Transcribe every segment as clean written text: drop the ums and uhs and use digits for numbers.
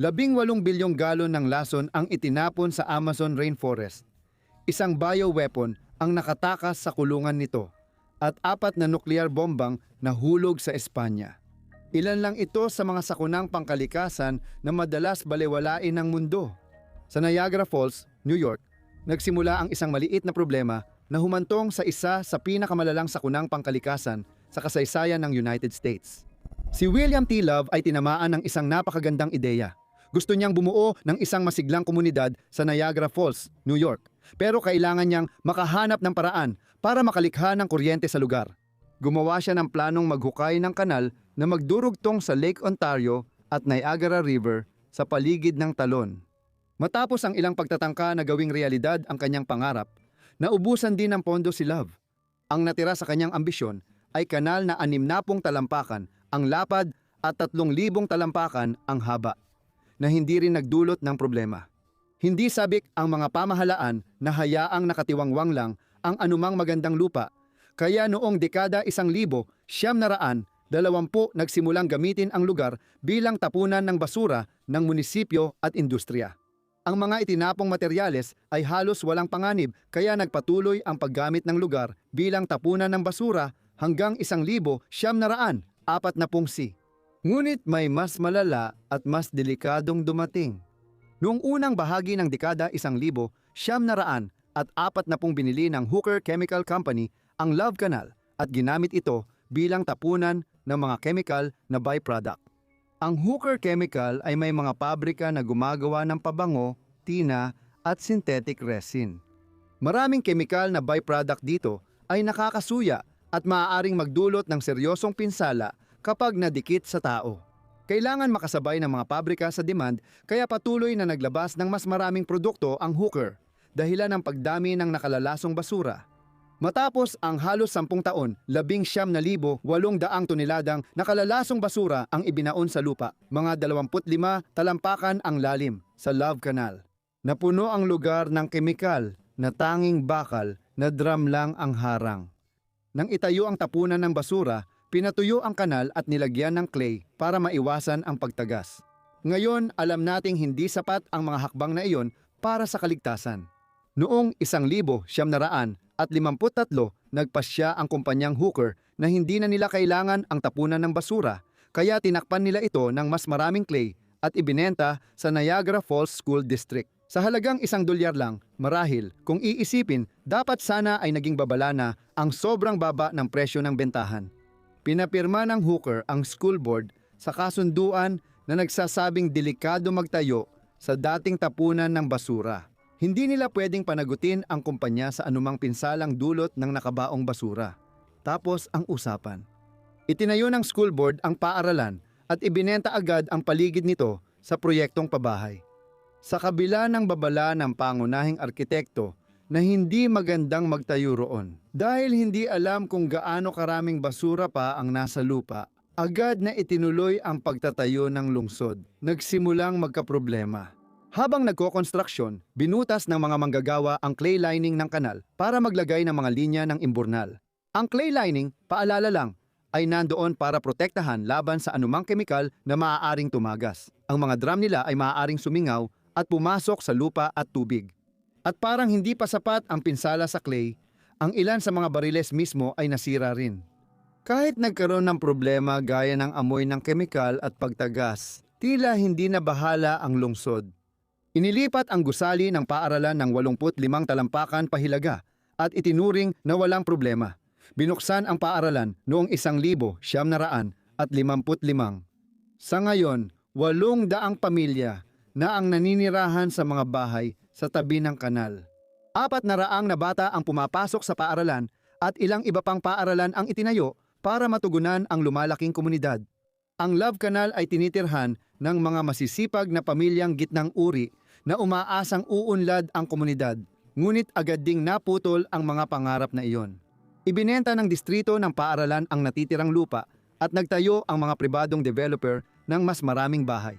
18 bilyong galon ng lason ang itinapon sa Amazon rainforest. Isang bioweapon ang nakatakas sa kulungan nito at 4 na nuclear bombang nahulog sa Espanya. Ilan lang ito sa mga sakunang pangkalikasan na madalas balewalain ng mundo. Sa Niagara Falls, New York, nagsimula ang isang maliit na problema na humantong sa isa sa pinakamalalang sakunang pangkalikasan sa kasaysayan ng United States. Si William T. Love ay tinamaan ng isang napakagandang ideya. Gusto niyang bumuo ng isang masiglang komunidad sa Niagara Falls, New York. Pero kailangan niyang makahanap ng paraan para makalikha ng kuryente sa lugar. Gumawa siya ng planong maghukay ng kanal na magdurugtong sa Lake Ontario at Niagara River sa paligid ng talon. Matapos ang ilang pagtatangka na gawing realidad ang kanyang pangarap, naubusan din ng pondo si Love. Ang natira sa kanyang ambisyon ay kanal na 60 talampakan ang lapad at 3,000 talampakan ang haba, na hindi rin nagdulot ng problema. Hindi sabik ang mga pamahalaan na hayaang nakatiwangwang lang ang anumang magandang lupa. Kaya noong dekada 1920, nagsimulang gamitin ang lugar bilang tapunan ng basura ng munisipyo at industriya. Ang mga itinapong materyales ay halos walang panganib kaya nagpatuloy ang paggamit ng lugar bilang tapunan ng basura hanggang 1940. Ngunit may mas malala at mas delikadong dumating. Noong unang bahagi ng dekada 1940 binili ng Hooker Chemical Company ang Love Canal at ginamit ito bilang tapunan ng mga chemical na byproduct. Ang Hooker Chemical ay may mga pabrika na gumagawa ng pabango, tina at synthetic resin. Maraming chemical na byproduct dito ay nakakasuya at maaaring magdulot ng seryosong pinsala kapag nadikit sa tao. Kailangan makasabay ng mga pabrika sa demand kaya patuloy na naglabas ng mas maraming produkto ang Hooker, dahilan ng pagdami ng nakalalasong basura. Matapos ang halos 10 taon, 19,800 toneladang nakalalasong basura ang ibinaon sa lupa. Mga 25 talampakan ang lalim sa Love Canal. Napuno ang lugar ng kemikal na tanging bakal na drum lang ang harang. Nang itayo ang tapunan ng basura, pinatuyo ang kanal at nilagyan ng clay para maiwasan ang pagtagas. Ngayon, alam nating hindi sapat ang mga hakbang na iyon para sa kaligtasan. Noong 1953, nagpasya ang kumpanyang Hooker na hindi na nila kailangan ang tapunan ng basura, kaya tinakpan nila ito ng mas maraming clay at ibinenta sa Niagara Falls School District. Sa halagang $1 lang, marahil, kung iisipin, dapat sana ay naging babala na ang sobrang baba ng presyo ng bentahan. Pinapirma ng Hooker ang school board sa kasunduan na nagsasabing delikado magtayo sa dating tapunan ng basura. Hindi nila pwedeng panagutin ang kumpanya sa anumang pinsalang dulot ng nakabaong basura. Tapos ang usapan. Itinayo ng school board ang paaralan at ibinenta agad ang paligid nito sa proyektong pabahay. Sa kabila ng babala ng pangunahing arkitekto na hindi magandang magtayo roon. Dahil hindi alam kung gaano karaming basura pa ang nasa lupa, agad na itinuloy ang pagtatayo ng lungsod. Nagsimulang magkaproblema. Habang nagko-konstruksyon, binutas ng mga manggagawa ang clay lining ng kanal para maglagay ng mga linya ng imburnal. Ang clay lining, paalala lang, ay nandoon para protektahan laban sa anumang kemikal na maaaring tumagas. Ang mga drum nila ay maaaring sumingaw at pumasok sa lupa at tubig. At parang hindi pa sapat ang pinsala sa clay, ang ilan sa mga bariles mismo ay nasira rin. Kahit nagkaroon ng problema gaya ng amoy ng kemikal at pagtagas, tila hindi na bahala ang lungsod. Inilipat ang gusali ng paaralan ng 85 talampakan pahilaga at itinuring na walang problema. Binuksan ang paaralan noong 1955. Sa ngayon, 800 pamilya na ang naninirahan sa mga bahay sa tabi ng kanal. 400 na bata ang pumapasok sa paaralan at ilang iba pang paaralan ang itinayo para matugunan ang lumalaking komunidad. Ang Love Canal ay tinitirhan ng mga masisipag na pamilyang gitnang uri na umaasang uunlad ang komunidad, ngunit agad ding naputol ang mga pangarap na iyon. Ibinenta ng distrito ng paaralan ang natitirang lupa at nagtayo ang mga pribadong developer ng mas maraming bahay.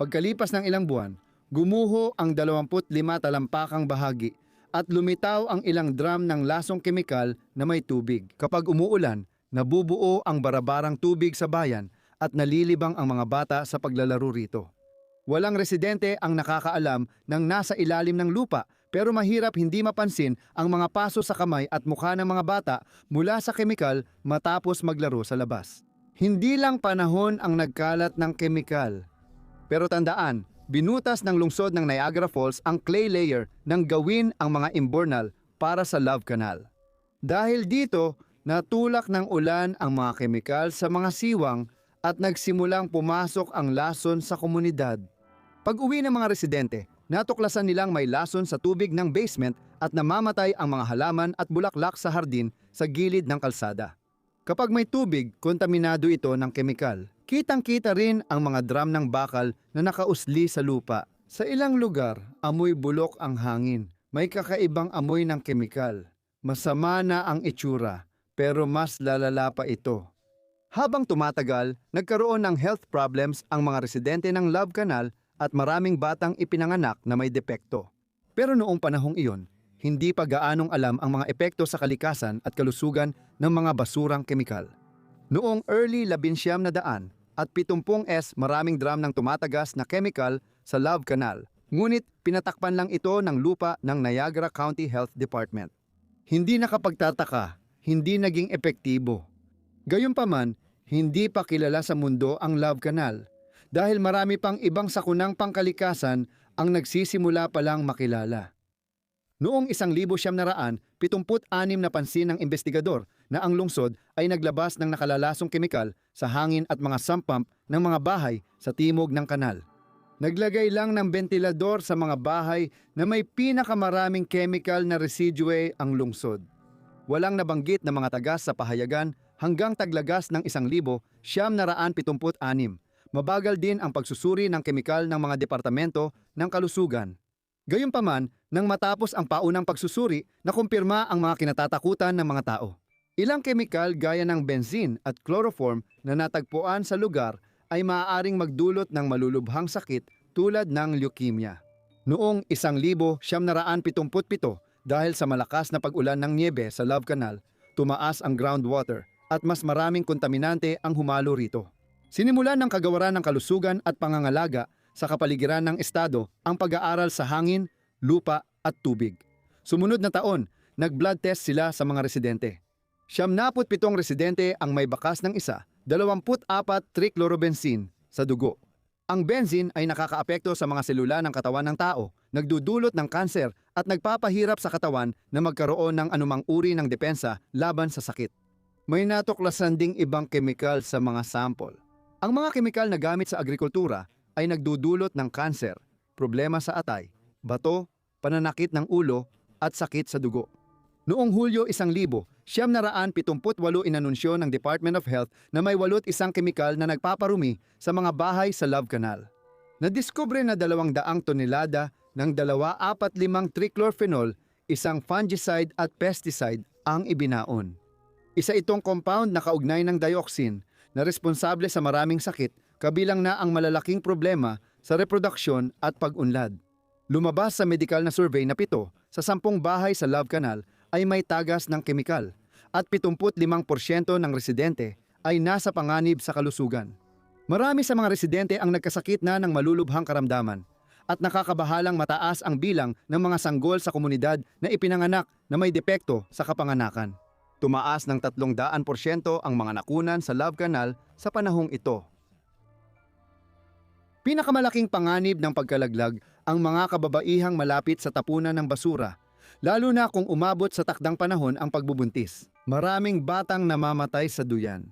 Pagkalipas ng ilang buwan, gumuho ang 25 talampakang bahagi at lumitaw ang ilang drum ng lasong kemikal na may tubig. Kapag umuulan, nabubuo ang barabarang tubig sa bayan at nalilibang ang mga bata sa paglalaro rito. Walang residente ang nakakaalam ng nasa ilalim ng lupa, pero mahirap hindi mapansin ang mga paso sa kamay at mukha ng mga bata mula sa kemikal matapos maglaro sa labas. Hindi lang panahon ang nagkalat ng kemikal. Pero tandaan, binutas ng lungsod ng Niagara Falls ang clay layer nang gawin ang mga imbornal para sa Love Canal. Dahil dito, natulak ng ulan ang mga kemikal sa mga siwang at nagsimulang pumasok ang lason sa komunidad. Pag-uwi ng mga residente, natuklasan nilang may lason sa tubig ng basement at namamatay ang mga halaman at bulaklak sa hardin sa gilid ng kalsada. Kapag may tubig, kontaminado ito ng kemikal. Kitang-kita rin ang mga drum ng bakal na nakausli sa lupa. Sa ilang lugar, amoy bulok ang hangin. May kakaibang amoy ng kemikal. Masama na ang itsura, pero mas lalala pa ito. Habang tumatagal, nagkaroon ng health problems ang mga residente ng Love Canal at maraming batang ipinanganak na may depekto. Pero noong panahong iyon, hindi pa gaanong alam ang mga epekto sa kalikasan at kalusugan ng mga basurang kemikal. Noong early 1900 at 70s maraming drum ng tumatagas na chemical sa Love Canal, ngunit pinatakpan lang ito ng lupa ng Niagara County Health Department. Hindi nakapagtataka, hindi naging epektibo. Gayunpaman, hindi pa kilala sa mundo ang Love Canal dahil marami pang ibang sakunang pangkalikasan ang nagsisimula pa lang makilala. Noong 1976 napansin ng investigador na ang lungsod ay naglabas ng nakalalasong kemikal sa hangin at mga sump pump ng mga bahay sa timog ng kanal. Naglagay lang ng bentilador sa mga bahay na may pinakamaraming chemical na residue ang lungsod. Walang nabanggit na mga tagas sa pahayagan hanggang taglagas ng 1976. Mabagal din ang pagsusuri ng kemikal ng mga departamento ng kalusugan. Gayunpaman, nang matapos ang paunang pagsusuri, nakumpirma ang mga kinatatakutan ng mga tao. Ilang kemikal gaya ng benzene at chloroform na natagpuan sa lugar ay maaaring magdulot ng malulubhang sakit tulad ng leukemia. Noong 1977, dahil sa malakas na pag-ulan ng nyebe sa Love Canal, tumaas ang groundwater at mas maraming kontaminante ang humalo rito. Sinimulan ng Kagawaran ng Kalusugan at Pangangalaga sa kapaligiran ng estado ang pag-aaral sa hangin, lupa at tubig. Sumunod na taon, nag-blood test sila sa mga residente. 77 residente ang may bakas ng 24 trichlorobenzene sa dugo. Ang benzene ay nakakaapekto sa mga selula ng katawan ng tao, nagdudulot ng kanser at nagpapahirap sa katawan na magkaroon ng anumang uri ng depensa laban sa sakit. May natuklasan ding ibang kemikal sa mga sample. Ang mga kemikal na gamit sa agrikultura ay nagdudulot ng kanser, problema sa atay, bato, pananakit ng ulo at sakit sa dugo. Noong Hulyo 1978 inanunsyo ng Department of Health na may 81 kemikal na nagpaparumi sa mga bahay sa Love Canal. Nadiskubre na 200 tonelada ng 2,4,5 trichlorphenol, isang fungicide at pesticide ang ibinaon. Isa itong compound na kaugnay ng dioxin na responsable sa maraming sakit, kabilang na ang malalaking problema sa reproduksyon at pag-unlad. Lumabas sa medical na survey na 7 sa 10 bahay sa Love Canal ay may tagas ng kemikal at 75% ng residente ay nasa panganib sa kalusugan. Marami sa mga residente ang nagkasakit na ng malulubhang karamdaman at nakakabahalang mataas ang bilang ng mga sanggol sa komunidad na ipinanganak na may depekto sa kapanganakan. Tumaas ng 300% ang mga nakunan sa Love Canal sa panahong ito. Pinakamalaking panganib ng pagkalaglag ang mga kababaihang malapit sa tapunan ng basura, lalo na kung umabot sa takdang panahon ang pagbubuntis. Maraming batang namamatay sa duyan.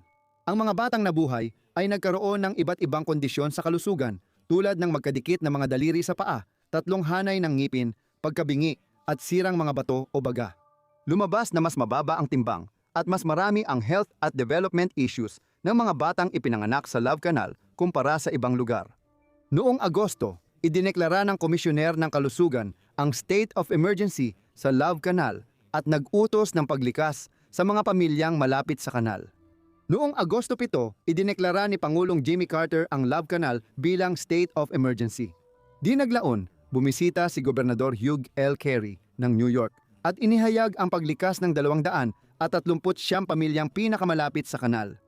Ang mga batang nabuhay ay nagkaroon ng iba't ibang kondisyon sa kalusugan tulad ng magkadikit na mga daliri sa paa, 3 hanay ng ngipin, pagkabingi at sirang mga bato o baga. Lumabas na mas mababa ang timbang at mas marami ang health at development issues ng mga batang ipinanganak sa Love Canal kumpara sa ibang lugar. Noong Agosto, idineklara ng Komisyoner ng Kalusugan ang state of emergency sa Love Canal at nag-utos ng paglikas sa mga pamilyang malapit sa kanal. Noong Agosto 7, idineklara ni Pangulong Jimmy Carter ang Love Canal bilang state of emergency. Di naglaon, bumisita si Gobernador Hugh L. Carey ng New York at inihayag ang paglikas ng 239 pamilyang pinakamalapit sa kanal.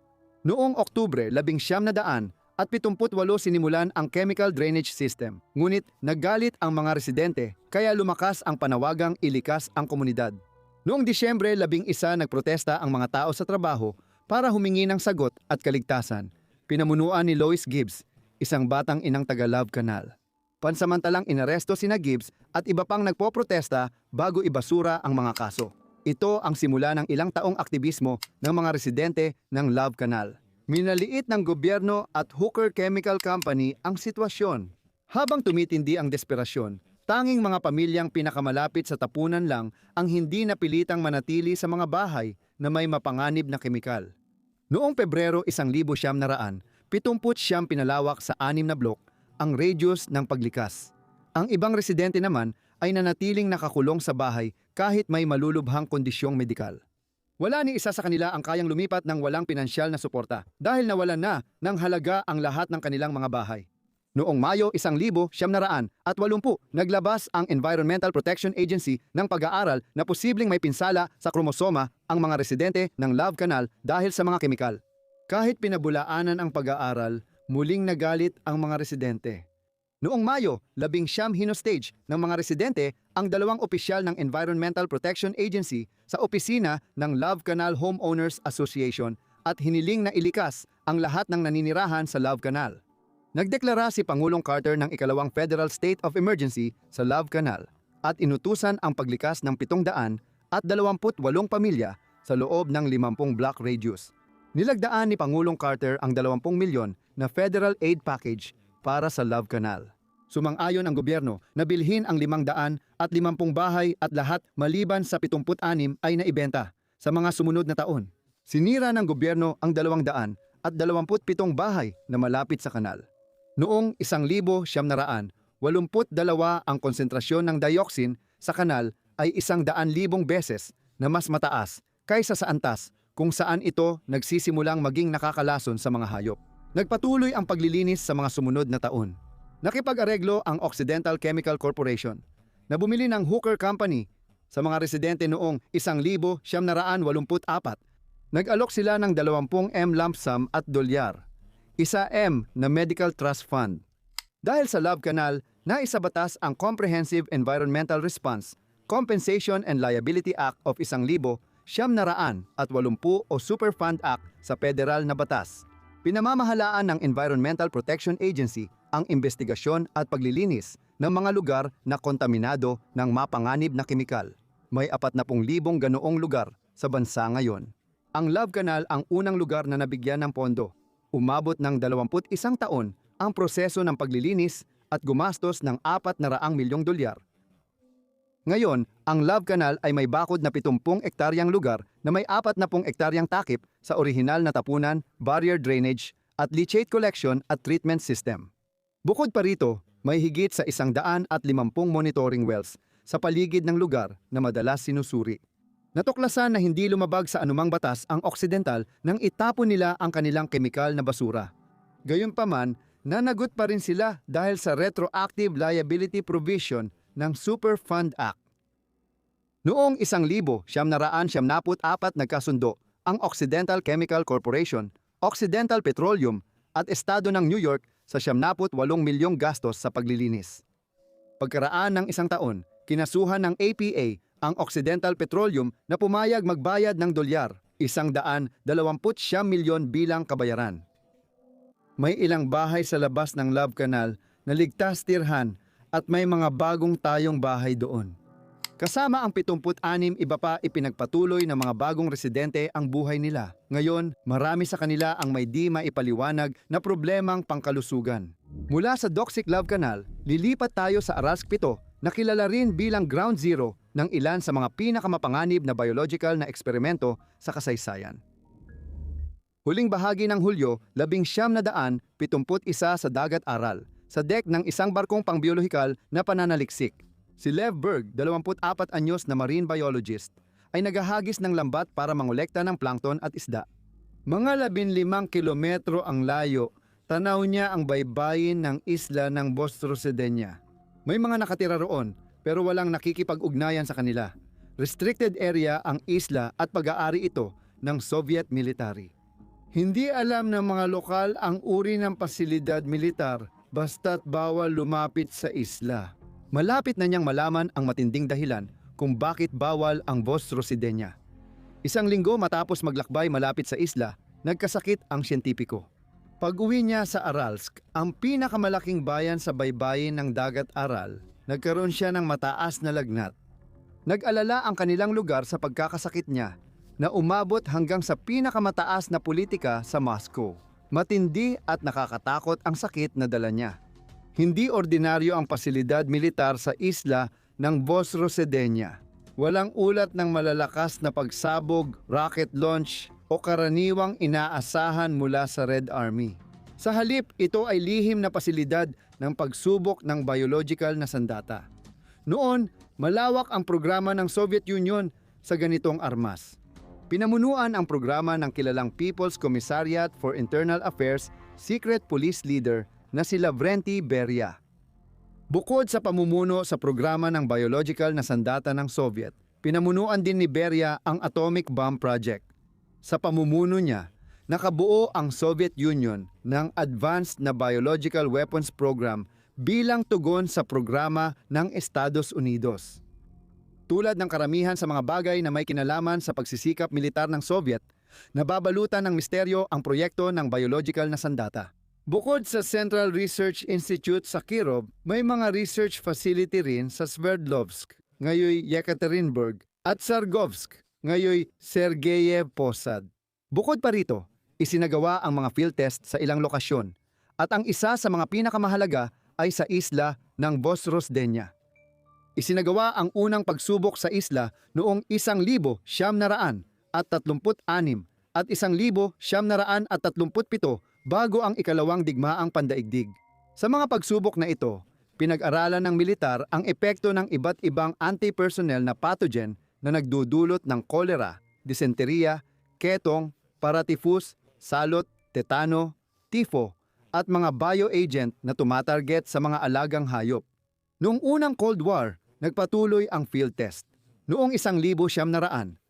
Noong Oktubre 19 at 78 sinimulan ang chemical drainage system. Ngunit naggalit ang mga residente kaya lumakas ang panawagang ilikas ang komunidad. Noong Disyembre 11 nagprotesta ang mga tao sa trabaho para humingi ng sagot at kaligtasan. Pinamunuan ni Lois Gibbs, isang batang inang taga Love Canal. Pansamantalang inaresto sina Gibbs at iba pang nagpoprotesta bago ibasura ang mga kaso. Ito ang simula ng ilang taong aktivismo ng mga residente ng Love Canal. Minaliit ng gobyerno at Hooker Chemical Company ang sitwasyon. Habang tumitindi ang desperasyon, tanging mga pamilyang pinakamalapit sa tapunan lang ang hindi napilitang manatili sa mga bahay na may mapanganib na kemikal. Noong Pebrero 1900, 70 pinalawak sa 6 na blok ang radius ng paglikas. Ang ibang residente naman ay nanatiling nakakulong sa bahay kahit may malulubhang kondisyong medikal. Wala ni isa sa kanila ang kayang lumipat ng walang pinansyal na suporta dahil nawalan na ng halaga ang lahat ng kanilang mga bahay. Noong Mayo 1980, naglabas ang Environmental Protection Agency ng pag-aaral na posibleng may pinsala sa kromosoma ang mga residente ng Love Canal dahil sa mga kemikal. Kahit pinabulaanan ang pag-aaral, muling nagalit ang mga residente. Noong Mayo, 19 hinostage ng mga residente ang 2 opisyal ng Environmental Protection Agency sa opisina ng Love Canal Homeowners Association at hiniling na ilikas ang lahat ng naninirahan sa Love Canal. Nagdeklara si Pangulong Carter ng ikalawang Federal State of Emergency sa Love Canal at inutusan ang paglikas ng 728 pamilya sa loob ng 50 block radius. Nilagdaan ni Pangulong Carter ang 20 milyon na federal aid package para sa Love Canal. Sumang-ayon ang gobyerno na bilhin ang 550 bahay at lahat maliban sa 76 ay naibenta sa mga sumunod na taon. Sinira ng gobyerno ang 227 bahay na malapit sa kanal. Noong 1982, ang konsentrasyon ng dioxin sa kanal ay 100,000 beses na mas mataas kaysa sa antas kung saan ito nagsisimulang maging nakakalason sa mga hayop. Nagpatuloy ang paglilinis sa mga sumunod na taon. Nakipag-areglo ang Occidental Chemical Corporation na bumili ng Hooker Company sa mga residente noong 1984. Nag-alok sila ng 20 M lump sum at dolyar, 1 M na Medical Trust Fund. Dahil sa Love Canal, naisabatas ang Comprehensive Environmental Response, Compensation and Liability Act of 1980 o Superfund Act sa federal na batas. Pinamamahalaan ng Environmental Protection Agency ang investigasyon at paglilinis ng mga lugar na kontaminado ng mapanganib na kemikal. May 40,000 ganoong lugar sa bansa ngayon. Ang Love Canal ang unang lugar na nabigyan ng pondo. Umabot ng 21 taon ang proseso ng paglilinis at gumastos ng 400 milyong dolyar. Ngayon, ang Love Canal ay may bakod na 70 ektaryang lugar na may 40 ektaryang takip sa orihinal na tapunan, barrier drainage at leachate collection at treatment system. Bukod pa rito, may higit sa 150 monitoring wells sa paligid ng lugar na madalas sinusuri. Natuklasan na hindi lumabag sa anumang batas ang Occidental nang itapon nila ang kanilang kemikal na basura. Gayunpaman, nanagot pa rin sila dahil sa retroactive liability provision ng Superfund Act. Noong 1974 nagkasundo ang Occidental Chemical Corporation, Occidental Petroleum at Estado ng New York sa 78 milyong gastos sa paglilinis. Pagkaraan ng 1 taon, kinasuhan ng APA ang Occidental Petroleum na pumayag magbayad ng dolyar, 129 milyon bilang kabayaran. May ilang bahay sa labas ng Love Canal na ligtas tirhan at may mga bagong tayong bahay doon. Kasama ang 76 iba pa ipinagpatuloy ng mga bagong residente ang buhay nila. Ngayon, marami sa kanila ang may di maipaliwanag na problemang pangkalusugan. Mula sa Toxic Love Canal, lilipat tayo sa Aralsk 7 na kilala rin bilang ground zero ng ilan sa mga pinakamapanganib na biological na eksperimento sa kasaysayan. Huling bahagi ng Hulyo, 1971 sa dagat aral, sa deck ng isang barkong pangbiyolohikal na pananaliksik. Si Lev Berg, 24 anyos na marine biologist, ay naghahagis ng lambat para mangolekta ng plankton at isda. Mga 15 kilometro ang layo, tanaw niya ang baybayin ng isla ng Bostrosedenia. May mga nakatira roon, pero walang nakikipag-ugnayan sa kanila. Restricted area ang isla at pag-aari ito ng Soviet military. Hindi alam ng mga lokal ang uri ng pasilidad militar basta't bawal lumapit sa isla. Malapit na niyang malaman ang matinding dahilan kung bakit bawal ang Voz Rosedenya. Isang linggo matapos maglakbay malapit sa isla, nagkasakit ang siyentipiko. Pag-uwi niya sa Aralsk, ang pinakamalaking bayan sa baybayin ng Dagat Aral, nagkaroon siya ng mataas na lagnat. Nag-alala ang kanilang lugar sa pagkakasakit niya na umabot hanggang sa pinakamataas na politika sa Moscow. Matindi at nakakatakot ang sakit na dala niya. Hindi ordinaryo ang pasilidad militar sa isla ng Voz Rosedenya. Walang ulat ng malalakas na pagsabog, rocket launch o karaniwang inaasahan mula sa Red Army. Sa halip, ito ay lihim na pasilidad ng pagsubok ng biological na sandata. Noon, malawak ang programa ng Soviet Union sa ganitong armas. Pinamunuan ang programa ng kilalang People's Commissariat for Internal Affairs Secret Police Leader na si Lavrenti Beria. Bukod sa pamumuno sa programa ng biological na sandata ng Soviet, pinamunuan din ni Beria ang Atomic Bomb Project. Sa pamumuno niya, nakabuo ang Soviet Union ng Advanced na Biological Weapons Program bilang tugon sa programa ng Estados Unidos. Tulad ng karamihan sa mga bagay na may kinalaman sa pagsisikap militar ng Soviet, nababalutan ng misteryo ang proyekto ng biological na sandata. Bukod sa Central Research Institute sa Kirov, may mga research facility rin sa Sverdlovsk, ngayoy Yekaterinburg, at Sargovsk, ngayoy Sergeyev Posad. Bukod pa rito, isinagawa ang mga field test sa ilang lokasyon, at ang isa sa mga pinakamahalaga ay sa isla ng Voz Rosedenya. Isinagawa ang unang pagsubok sa isla noong 1936 at 1937 bago ang ikalawang digmaang pandaigdig. Sa mga pagsubok na ito, pinag-aralan ng militar ang epekto ng iba't ibang anti-personnel na pathogen na nagdudulot ng kolera, disenteriya, ketong, paratyphus, salot, tetano, tifo, at mga bioagent na tumatarget sa mga alagang hayop. Noong unang Cold War, nagpatuloy ang field test. Noong 1954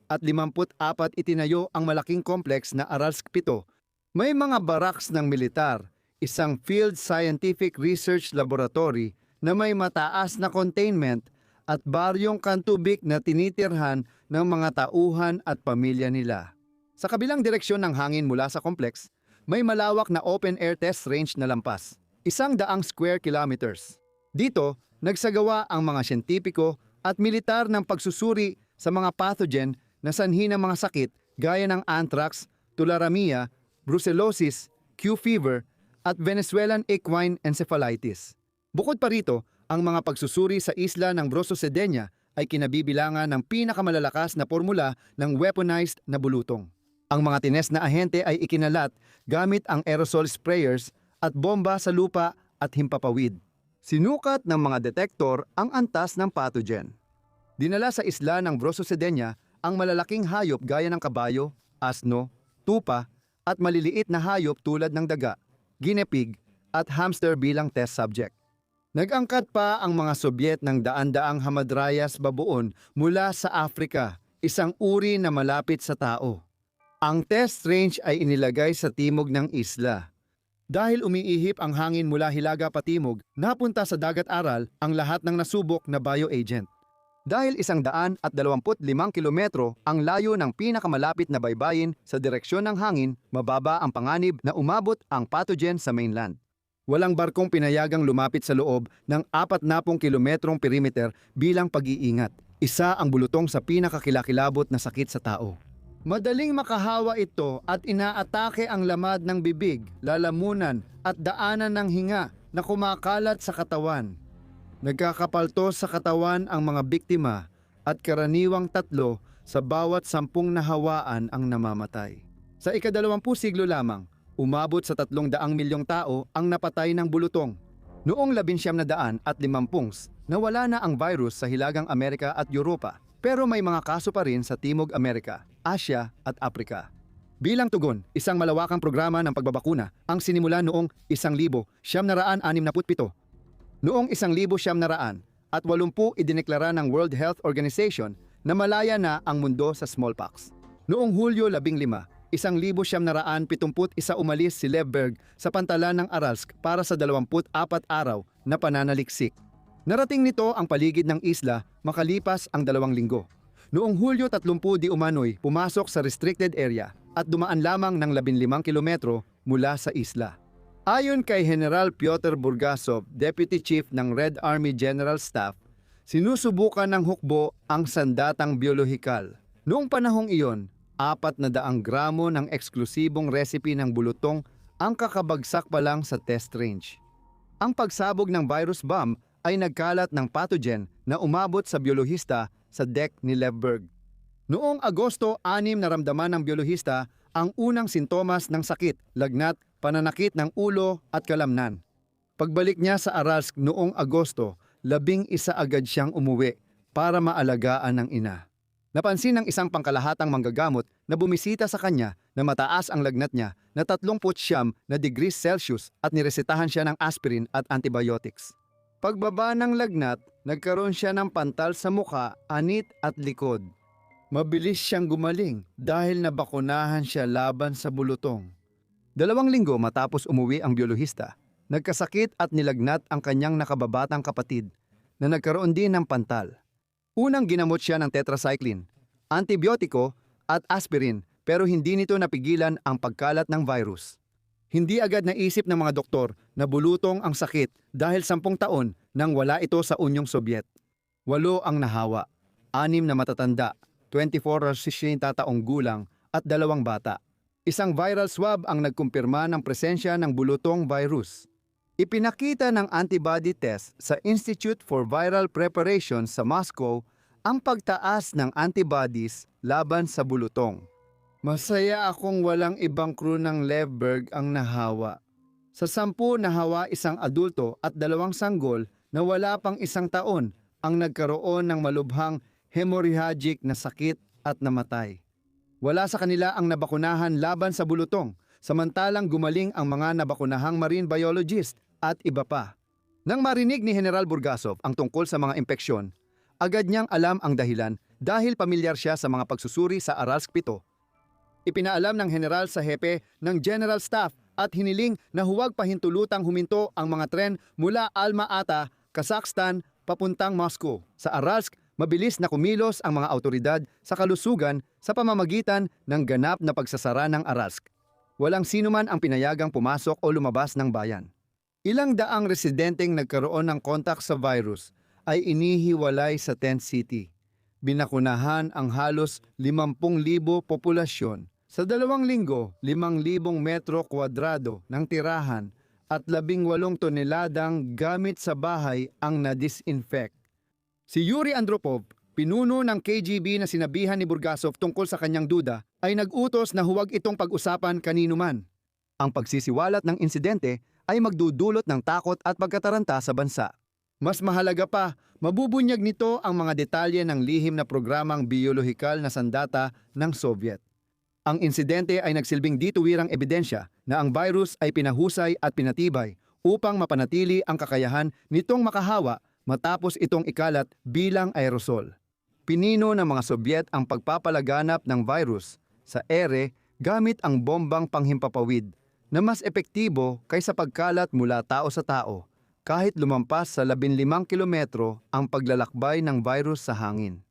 itinayo ang malaking complex na Aralsk 7. May mga barracks ng militar, isang field scientific research laboratory na may mataas na containment at baryong kantubik na tinitirhan ng mga tauhan at pamilya nila. Sa kabilang direksyon ng hangin mula sa complex, may malawak na open-air test range na lampas, 100 square kilometers. Dito, nagsagawa ang mga siyentipiko at militar ng pagsusuri sa mga pathogen na sanhi ng mga sakit gaya ng anthrax, tularemia, brucellosis, Q fever, at Venezuelan equine encephalitis. Bukod pa rito, ang mga pagsusuri sa isla ng Voz Rosedenya ay kinabibilangan ng pinakamalalakas na formula ng weaponized na bulutong. Ang mga tines na ahente ay ikinalat gamit ang aerosol sprayers at bomba sa lupa at himpapawid. Sinukat ng mga detektor ang antas ng pathogen. Dinala sa isla ng Voz Rosedenya ang malalaking hayop gaya ng kabayo, asno, tupa, at maliliit na hayop tulad ng daga, guinea pig, at hamster bilang test subject. Nag-angkat pa ang mga Sobyet ng daan-daang hamadryas babuon mula sa Afrika, isang uri na malapit sa tao. Ang test range ay inilagay sa timog ng isla. Dahil umiihip ang hangin mula Hilaga patimog, napunta sa Dagat Aral ang lahat ng nasubok na bioagent. Dahil 125 kilometro ang layo ng pinakamalapit na baybayin sa direksyon ng hangin, mababa ang panganib na umabot ang pathogen sa mainland. Walang barkong pinayagang lumapit sa loob ng 40 kilometrong perimeter bilang pag-iingat. Isa ang bulutong sa pinakakilakilabot na sakit sa tao. Madaling makahawa ito at inaatake ang lamad ng bibig, lalamunan at daanan ng hinga na kumakalat sa katawan. Nagkakapaltos sa katawan ang mga biktima at karaniwang 3 sa bawat 10 nahawaan ang namamatay. Sa ika-20 siglo lamang, umabot sa 300 milyong tao ang napatay ng bulutong. Noong 1950, nawala na ang virus sa Hilagang Amerika at Europa, pero may mga kaso pa rin sa Timog Amerika, Asya at Aprika. Bilang tugon, isang malawakang programa ng pagbabakuna ang sinimula noong 1967. Noong 1980 idineklara ng World Health Organization na malaya na ang mundo sa smallpox. Noong Hulyo 15, 1,971 umalis si Levberg sa pantalan ng Aralsk para sa 24 araw na pananaliksik. Narating nito ang paligid ng isla makalipas ang 2 linggo. Noong Hulyo 30 di umano'y pumasok sa restricted area at dumaan lamang ng 15 kilometro mula sa isla. Ayon kay General Pyotr Burgasov, Deputy Chief ng Red Army General Staff, sinusubukan ng hukbo ang sandatang biolohikal. Noong panahong iyon, 400 gramo ng eksklusibong recipe ng bulutong ang kakabagsak pa lang sa test range. Ang pagsabog ng virus bomb ay nagkalat ng pathogen na umabot sa biolohista sa deck ni Levberg. Noong Agosto 6 naramdaman ng biolohista ang unang sintomas ng sakit, lagnat, pananakit ng ulo at kalamnan. Pagbalik niya sa Aralsk noong Agosto, 11 agad siyang umuwi para maalagaan ng ina. Napansin ng isang pangkalahatang manggagamot na bumisita sa kanya na mataas ang lagnat niya na 39 na degrees Celsius at niresetahan siya ng aspirin at antibiotics. Pagbaba ng lagnat, nagkaroon siya ng pantal sa muka, anit at likod. Mabilis siyang gumaling dahil nabakunahan siya laban sa bulutong. 2 linggo matapos umuwi ang biolohista, nagkasakit at nilagnat ang kanyang nakababatang kapatid na nagkaroon din ng pantal. Unang ginamot siya ng tetracycline, antibiotiko at aspirin pero hindi nito napigilan ang pagkalat ng virus. Hindi agad naisip ng mga doktor na bulutong ang sakit dahil 10 taon nang wala ito sa Unyong Sobyet. 8 ang nahawa, 6 na matatanda, 24 taong gulang at 2 bata. Isang viral swab ang nagkumpirma ng presensya ng bulutong virus. Ipinakita ng antibody test sa Institute for Viral Preparation sa Moscow ang pagtaas ng antibodies laban sa bulutong. Masaya akong walang ibang crew ng Levberg ang nahawa. Sa 10 nahawa isang adulto at 2 sanggol na wala pang 1 taon ang nagkaroon ng malubhang hemorrhagic na sakit at namatay. Wala sa kanila ang nabakunahan laban sa bulutong, samantalang gumaling ang mga nabakunahang marine biologist at iba pa. Nang marinig ni General Burgasov ang tungkol sa mga impeksyon, agad niyang alam ang dahilan dahil pamilyar siya sa mga pagsusuri sa Aralsk 7. Ipinaalam ng general sa hepe ng General Staff at hiniling na huwag pahintulutang huminto ang mga tren mula Alma-Ata, Kazakhstan, papuntang Moscow. Sa Aralsk, mabilis na kumilos ang mga autoridad sa kalusugan sa pamamagitan ng ganap na pagsasara ng Aralsk. Walang sinuman ang pinayagang pumasok o lumabas ng bayan. Ilang daang residenteng nagkaroon ng kontak sa virus ay inihiwalay sa tent city. Binakunahan ang halos 50,000 populasyon. Sa 2 linggo, 5,000 metro kwadrado ng tirahan at 18 toneladang gamit sa bahay ang na-disinfect. Si Yuri Andropov, pinuno ng KGB na sinabihan ni Burgasov tungkol sa kanyang duda, ay nag-utos na huwag itong pag-usapan kanino man. Ang pagsisiwalat ng insidente ay magdudulot ng takot at pagkataranta sa bansa. Mas mahalaga pa, mabubunyag nito ang mga detalye ng lihim na programang biolohikal na sandata ng Soviet. Ang insidente ay nagsilbing dituwirang ebidensya na ang virus ay pinahusay at pinatibay upang mapanatili ang kakayahan nitong makahawa matapos itong ikalat bilang aerosol. Pinino ng mga Sobyet ang pagpapalaganap ng virus sa ere gamit ang bombang panghimpapawid na mas epektibo kaysa pagkalat mula tao sa tao kahit lumampas sa 15 kilometro ang paglalakbay ng virus sa hangin.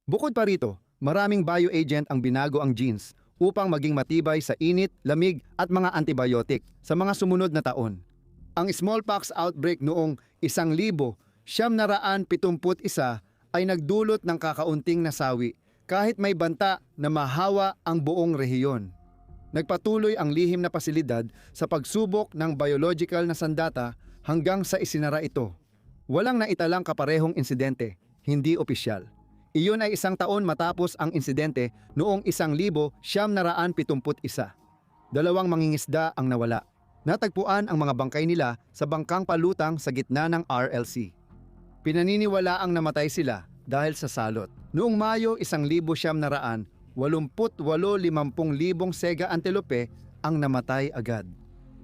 Bukod pa rito, maraming bioagent ang binago ang genes upang maging matibay sa init, lamig at mga antibiotic sa mga sumunod na taon. Ang smallpox outbreak noong 1,971 ay nagdulot ng kakaunting nasawi kahit may banta na mahawa ang buong rehiyon. Nagpatuloy ang lihim na pasilidad sa pagsubok ng biological na sandata hanggang sa isinara ito. Walang naitalang kaparehong insidente, hindi opisyal. Iyon ay 1 taon matapos ang insidente noong 1971. 2 mangingisda ang nawala. Natagpuan ang mga bangkay nila sa bangkang palutang sa gitna ng RLC. Pinaniniwala ang namatay sila dahil sa salot. Noong Mayo 1988, 50,000 sega antelope ang namatay agad.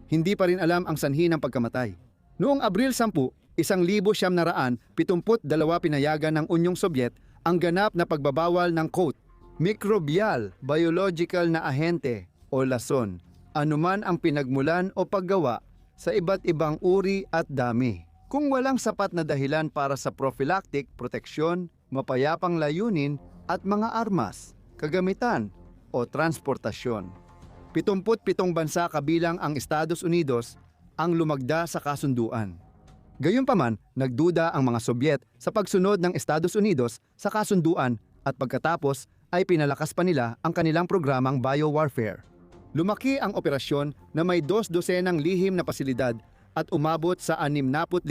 Hindi pa rin alam ang sanhi ng pagkamatay. Noong Abril 10, 1972 pinayagan ng Unyong Sobyet ang ganap na pagbabawal ng quote, microbial, biological na ahente o lason, anuman ang pinagmulan o paggawa sa iba't ibang uri at dami. Kung walang sapat na dahilan para sa prophylactic, proteksyon, mapayapang layunin at mga armas, kagamitan o transportasyon. 77 bansa kabilang ang Estados Unidos ang lumagda sa kasunduan. Gayunpaman, nagduda ang mga Sobyet sa pagsunod ng Estados Unidos sa kasunduan at pagkatapos ay pinalakas pa nila ang kanilang programang biowarfare. Lumaki ang operasyon na may 2 dosenang lihim na pasilidad at umabot sa 65,000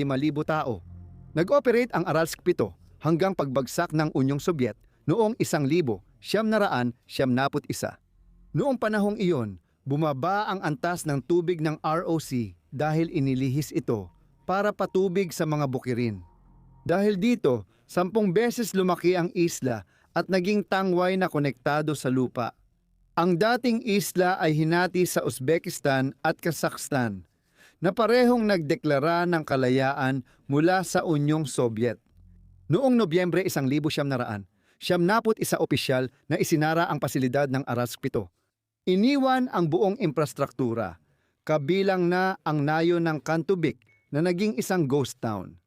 tao. Nag-operate ang Aralsk 7 hanggang pagbagsak ng Unyong Sobyet noong 1991. Noong panahong iyon, bumaba ang antas ng tubig ng ROC dahil inilihis ito para patubig sa mga bukirin. Dahil dito, 10 beses lumaki ang isla at naging tangway na konektado sa lupa. Ang dating isla ay hinati sa Uzbekistan at Kazakhstan, na parehong nagdeklara ng kalayaan mula sa Unyong Sobyet. Noong Nobyembre 1991, 71 opisyal na isinara ang pasilidad ng Aralsk 7. Iniwan ang buong infrastruktura, kabilang na ang nayon ng Kantubik na naging isang ghost town.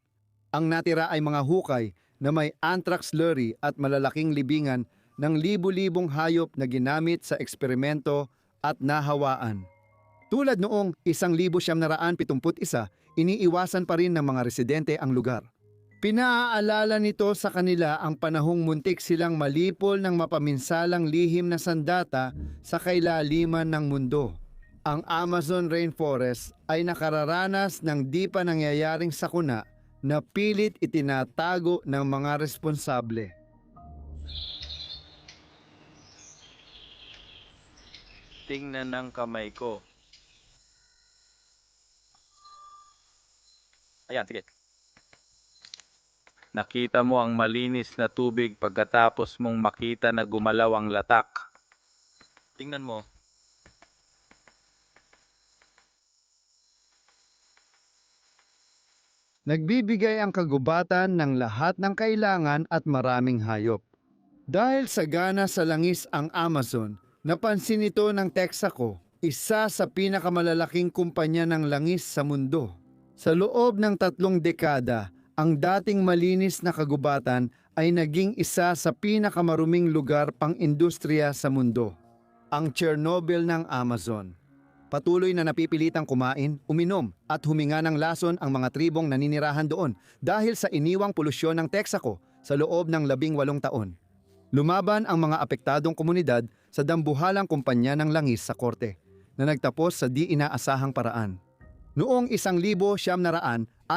Ang natira ay mga hukay na may anthrax slurry at malalaking libingan ng libu-libong hayop na ginamit sa eksperimento at nahawaan. Tulad noong 1971, iniiwasan pa rin ng mga residente ang lugar. Pinaaalala nito sa kanila ang panahong muntik silang malipol ng mapaminsalang lihim na sandata sa kailaliman ng mundo. Ang Amazon Rainforest ay nakararanas ng di pa nangyayaring sakuna na pilit itinatago ng mga responsable. Tingnan ng kamay ko. Ayan, sige. Nakita mo ang malinis na tubig pagkatapos mong makita na gumalaw ang latak. Tingnan mo. Nagbibigay ang kagubatan ng lahat ng kailangan at maraming hayop. Dahil sagana sa langis ang Amazon, napansin ito ng Texaco, isa sa pinakamalalaking kumpanya ng langis sa mundo. Sa loob ng 3 dekada, ang dating malinis na kagubatan ay naging isa sa pinakamaruming lugar pang-industriya sa mundo, ang Chernobyl ng Amazon. Patuloy na napipilitang kumain, uminom at huminga ng lason ang mga tribong naninirahan doon dahil sa iniwang polusyon ng Texaco sa loob ng 18 taon. Lumaban ang mga apektadong komunidad sa dambuhalang kumpanya ng langis sa korte na nagtapos sa di inaasahang paraan. Noong 1964,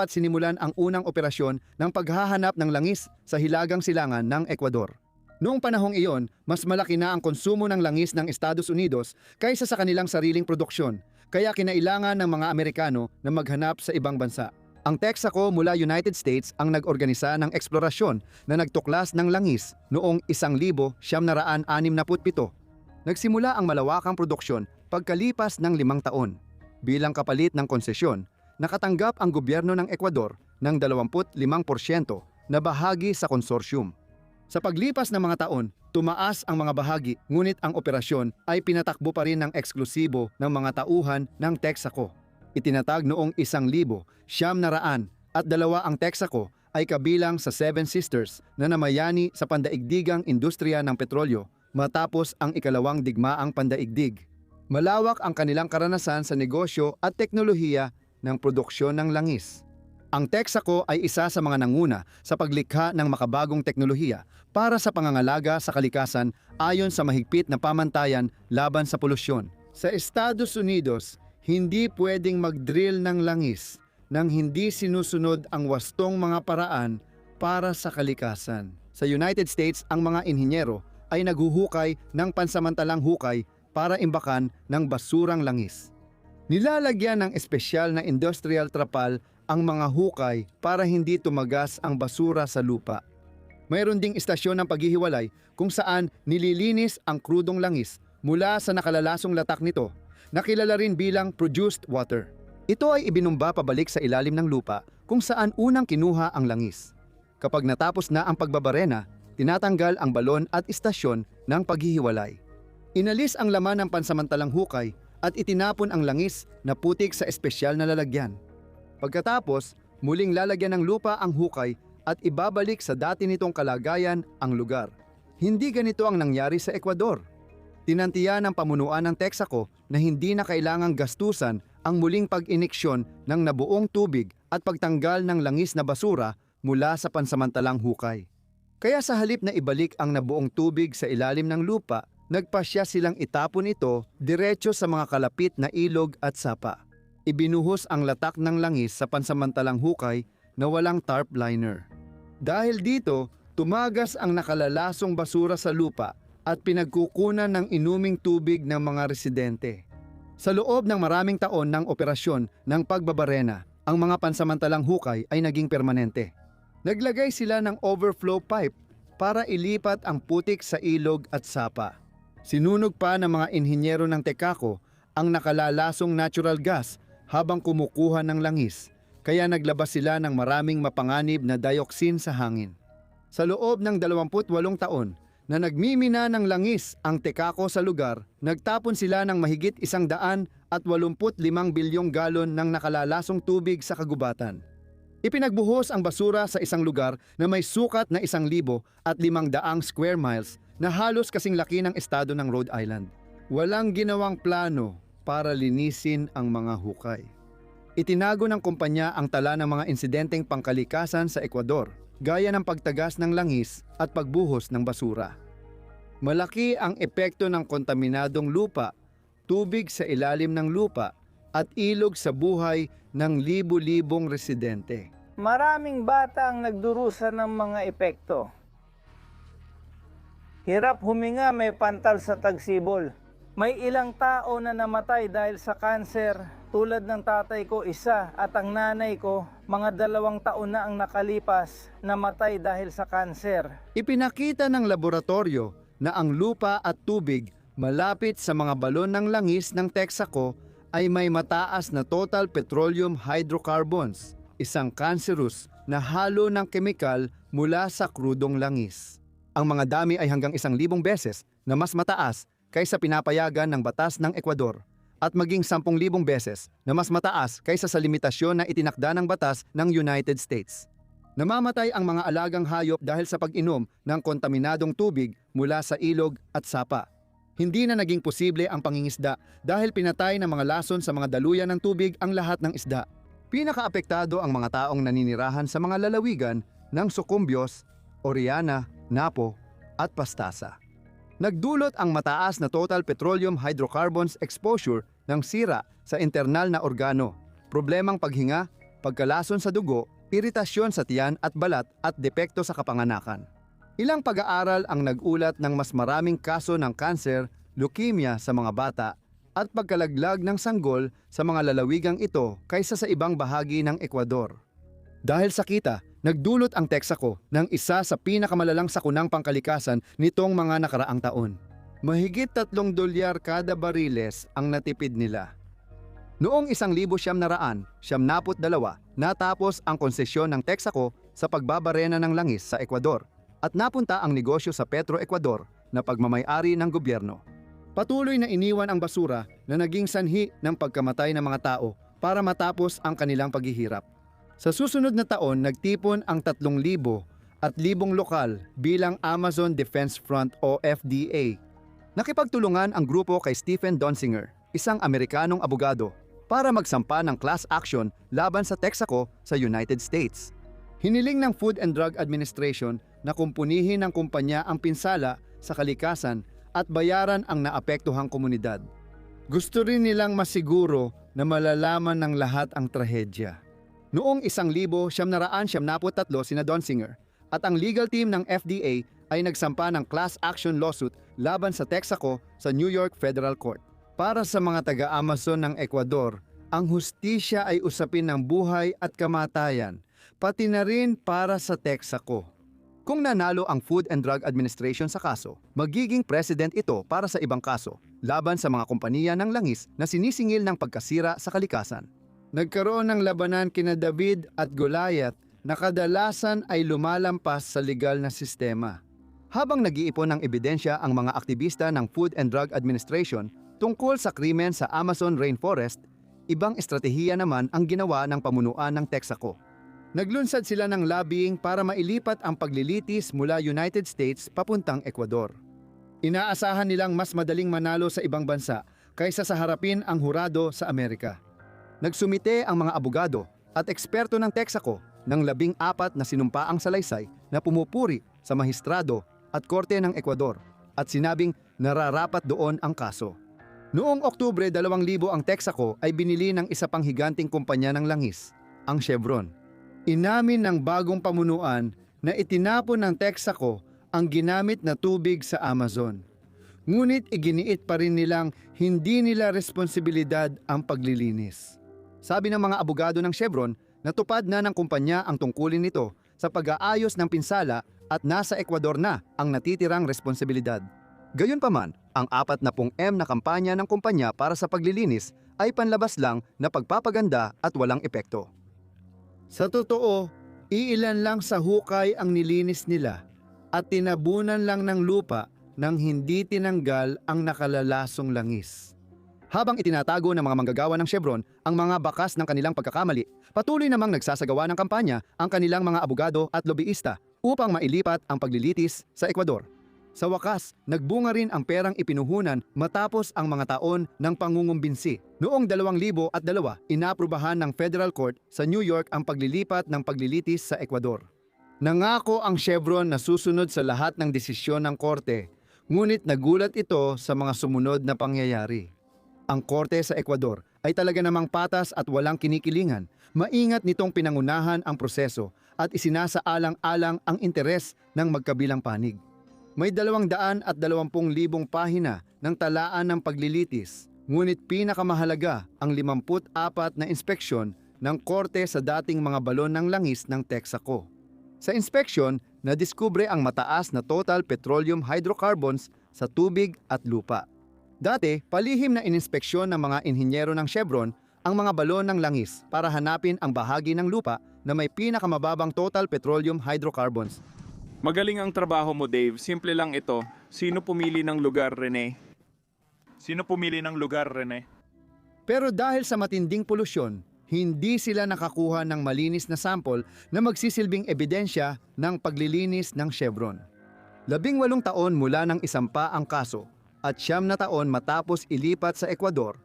sinimulan ang unang operasyon ng paghahanap ng langis sa Hilagang Silangan ng Ecuador. Noong panahong iyon, mas malaki na ang konsumo ng langis ng Estados Unidos kaysa sa kanilang sariling produksyon, kaya kinailangan ng mga Amerikano na maghanap sa ibang bansa. Ang Texaco mula United States ang nag-organisa ng eksplorasyon na nagtuklas ng langis noong 1967. Nagsimula ang malawakang produksyon pagkalipas ng 5 taon. Bilang kapalit ng konsesyon, nakatanggap ang gobyerno ng Ecuador ng 25% na bahagi sa konsorsyum. Sa paglipas ng mga taon, tumaas ang mga bahagi, ngunit ang operasyon ay pinatakbo pa rin ng eksklusibo ng mga tauhan ng Texaco. Itinatag noong 1972 ang Texaco ay kabilang sa 7 Sisters na namayani sa pandaigdigang industriya ng petrolyo matapos ang ikalawang digmaang pandaigdig. Malawak ang kanilang karanasan sa negosyo at teknolohiya ng produksyon ng langis. Ang Texaco ay isa sa mga nanguna sa paglikha ng makabagong teknolohiya para sa pangangalaga sa kalikasan ayon sa mahigpit na pamantayan laban sa polusyon. Sa Estados Unidos, hindi pwedeng mag-drill ng langis nang hindi sinusunod ang wastong mga paraan para sa kalikasan. Sa United States, ang mga inhinyero ay naghuhukay ng pansamantalang hukay para imbakan ng basurang langis. Nilalagyan ng espesyal na industrial trapal ang mga hukay para hindi tumagas ang basura sa lupa. Mayroon ding istasyon ng paghihiwalay kung saan nililinis ang krudong langis mula sa nakalalasong latak nito, na kilala rin bilang produced water. Ito ay ibinumba pabalik sa ilalim ng lupa kung saan unang kinuha ang langis. Kapag natapos na ang pagbabarena, tinatanggal ang balon at istasyon ng paghihiwalay. Inalis ang laman ng pansamantalang hukay at itinapon ang langis na putik sa espesyal na lalagyan. Pagkatapos, muling lalagyan ng lupa ang hukay at ibabalik sa dati nitong kalagayan ang lugar. Hindi ganito ang nangyari sa Ecuador. Tinantiya ng pamunuan ng Texaco na hindi na kailangang gastusan ang muling pag-iniksyon ng nabuong tubig at pagtanggal ng langis na basura mula sa pansamantalang hukay. Kaya sa halip na ibalik ang nabuong tubig sa ilalim ng lupa, nagpasya silang itapon ito diretso sa mga kalapit na ilog at sapa. Ibinuhos ang latak ng langis sa pansamantalang hukay na walang tarp liner. Dahil dito, tumagas ang nakalalasong basura sa lupa at pinagkukunan ng inuming tubig ng mga residente. Sa loob ng maraming taon ng operasyon ng pagbabarena, ang mga pansamantalang hukay ay naging permanente. Naglagay sila ng overflow pipe para ilipat ang putik sa ilog at sapa. Sinunog pa ng mga inhinyero ng Tecaco ang nakalalasong natural gas habang kumukuha ng langis, kaya naglabas sila ng maraming mapanganib na dioxin sa hangin. Sa loob ng 28 taon na nagmimina ng langis ang Tecaco sa lugar, nagtapon sila ng mahigit 185 bilyong galon ng nakalalasong tubig sa kagubatan. Ipinagbuhos ang basura sa isang lugar na may sukat na 1,500 square miles na halos kasing laki ng estado ng Rhode Island. Walang ginawang plano para linisin ang mga hukay. Itinago ng kumpanya ang tala ng mga insidenteng pangkalikasan sa Ecuador, gaya ng pagtagas ng langis at pagbuhos ng basura. Malaki ang epekto ng kontaminadong lupa, tubig sa ilalim ng lupa, at ilog sa buhay ng libu-libong residente. Maraming bata ang nagdurusa ng mga epekto. Hirap huminga, may pantal sa tagsibol. May ilang tao na namatay dahil sa kanser, tulad ng tatay ko 1 at ang nanay ko, mga 2 taon na ang nakalipas, namatay dahil sa kanser. Ipinakita ng laboratorio na ang lupa at tubig malapit sa mga balon ng langis ng Texaco ay may mataas na total petroleum hydrocarbons, isang cancerous na halo ng kemikal mula sa krudong langis. Ang mga dami ay hanggang 1,000 beses na mas mataas kaysa pinapayagan ng batas ng Ecuador at maging 10,000 beses na mas mataas kaysa sa limitasyon na itinakda ng batas ng United States. Namamatay ang mga alagang hayop dahil sa pag-inom ng kontaminadong tubig mula sa ilog at sapa. Hindi na naging posible ang pangingisda dahil pinatay ng mga lason sa mga daluyan ng tubig ang lahat ng isda. Pinakaapektado ang mga taong naninirahan sa mga lalawigan ng Sucumbíos, Oriana, Napo at Pastaza. Nagdulot ang mataas na total petroleum hydrocarbons exposure ng sira sa internal na organo, problemang paghinga, pagkalason sa dugo, iritasyon sa tiyan at balat at depekto sa kapanganakan. Ilang pag-aaral ang nag-ulat ng mas maraming kaso ng kanser, leukemia sa mga bata at pagkalaglag ng sanggol sa mga lalawigang ito kaysa sa ibang bahagi ng Ecuador. Dahil sa kita, nagdulot ang Texaco ng isa sa pinakamalalang sakunang pangkalikasan nitong mga nakaraang taon. Mahigit $3 kada bariles ang natipid nila. Noong 1992, natapos ang konsesyon ng Texaco sa pagbabarena ng langis sa Ecuador at napunta ang negosyo sa Petro-Ecuador na pagmamay-ari ng gobyerno. Patuloy na iniwan ang basura na naging sanhi ng pagkamatay ng mga tao para matapos ang kanilang paghihirap. Sa susunod na taon, nagtipon ang 3,000 at 1,000 lokal bilang Amazon Defense Front o FDA. Nakipagtulungan ang grupo kay Stephen Donziger, isang Amerikanong abogado, para magsampa ng class action laban sa Texaco sa United States. Hiniling ng Food and Drug Administration na kumpunihin ng kumpanya ang pinsala sa kalikasan at bayaran ang naapektuhang komunidad. Gusto rin nilang masiguro na malalaman ng lahat ang trahedya. Noong 1973 sina Donziger at ang legal team ng FDA ay nagsampa ng class action lawsuit laban sa Texaco sa New York Federal Court. Para sa mga taga-Amazon ng Ecuador, ang hustisya ay usapin ng buhay at kamatayan, pati na rin para sa Texaco. Kung nanalo ang Food and Drug Administration sa kaso, magiging president ito para sa ibang kaso, laban sa mga kompanya ng langis na sinisingil ng pagkasira sa kalikasan. Nagkaroon ng labanan kina David at Goliath na kadalasan ay lumalampas sa legal na sistema. Habang nag-iipon ng ebidensya ang mga aktivista ng Food and Drug Administration tungkol sa krimen sa Amazon Rainforest, ibang estratehiya naman ang ginawa ng pamunuan ng Texaco. Naglunsad sila ng lobbying para mailipat ang paglilitis mula United States papuntang Ecuador. Inaasahan nilang mas madaling manalo sa ibang bansa kaysa sa harapin ang hurado sa Amerika. Nagsumite ang mga abogado at eksperto ng Texaco ng 14 na sinumpaang salaysay na pumupuri sa mahistrado at korte ng Ecuador at sinabing nararapat doon ang kaso. Noong Oktubre 2000 ang Texaco ay binili ng isa pang higanting kumpanya ng langis, ang Chevron. Inamin ng bagong pamunuan na itinapon ng Texaco ang ginamit na tubig sa Amazon. Ngunit iginiit pa rin nilang hindi nila responsibilidad ang paglilinis. Sabi ng mga abogado ng Chevron, natupad na ng kumpanya ang tungkulin nito sa pag-aayos ng pinsala at nasa Ecuador na ang natitirang responsibilidad. Gayunpaman, ang 40M na kampanya ng kumpanya para sa paglilinis ay panlabas lang na pagpapaganda at walang epekto. Sa totoo, iilan lang sa hukay ang nilinis nila at tinabunan lang ng lupa nang hindi tinanggal ang nakalalasong langis. Habang itinatago ng mga manggagawa ng Chevron ang mga bakas ng kanilang pagkakamali, patuloy namang nagsasagawa ng kampanya ang kanilang mga abogado at lobbyista upang mailipat ang paglilitis sa Ecuador. Sa wakas, nagbunga rin ang perang ipinuhunan matapos ang mga taon ng pangungumbinsi. Noong 2002, inaprubahan ng Federal Court sa New York ang paglilipat ng paglilitis sa Ecuador. Nangako ang Chevron na susunod sa lahat ng desisyon ng korte, ngunit nagulat ito sa mga sumunod na pangyayari. Ang korte sa Ecuador ay talaga namang patas at walang kinikilingan. Maingat nitong pinangunahan ang proseso at isinasaalang-alang ang interes ng magkabilang panig. May 220,000 pahina ng talaan ng paglilitis, ngunit pinakamahalaga ang 54 na inspeksyon ng korte sa dating mga balon ng langis ng Texaco. Sa inspeksyon, nadiskubre ang mataas na total petroleum hydrocarbons sa tubig at lupa. Dati, palihim na ininspeksyon ng mga inhinyero ng Chevron ang mga balon ng langis para hanapin ang bahagi ng lupa na may pinakamababang total petroleum hydrocarbons. Magaling ang trabaho mo, Dave. Simple lang ito. Sino pumili ng lugar, Rene? Sino pumili ng lugar, Rene? Pero dahil sa matinding polusyon, hindi sila nakakuha ng malinis na sample na magsisilbing ebidensya ng paglilinis ng Chevron. 18 taon mula nang isampa ang kaso at 9 na taon matapos ilipat sa Ecuador,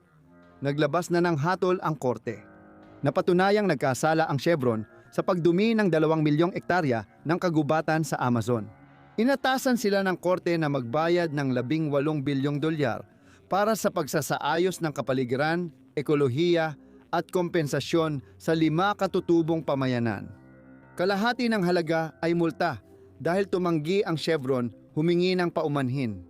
naglabas na ng hatol ang korte. Napatunayang nagkasala ang Chevron sa pagdumi ng 2 milyong ektarya ng kagubatan sa Amazon. Inatasan sila ng korte na magbayad ng $18 bilyong para sa pagsasaayos ng kapaligiran, ekolohiya at kompensasyon sa 5 katutubong pamayanan. Kalahati ng halaga ay multa dahil tumanggi ang Chevron humingi ng paumanhin.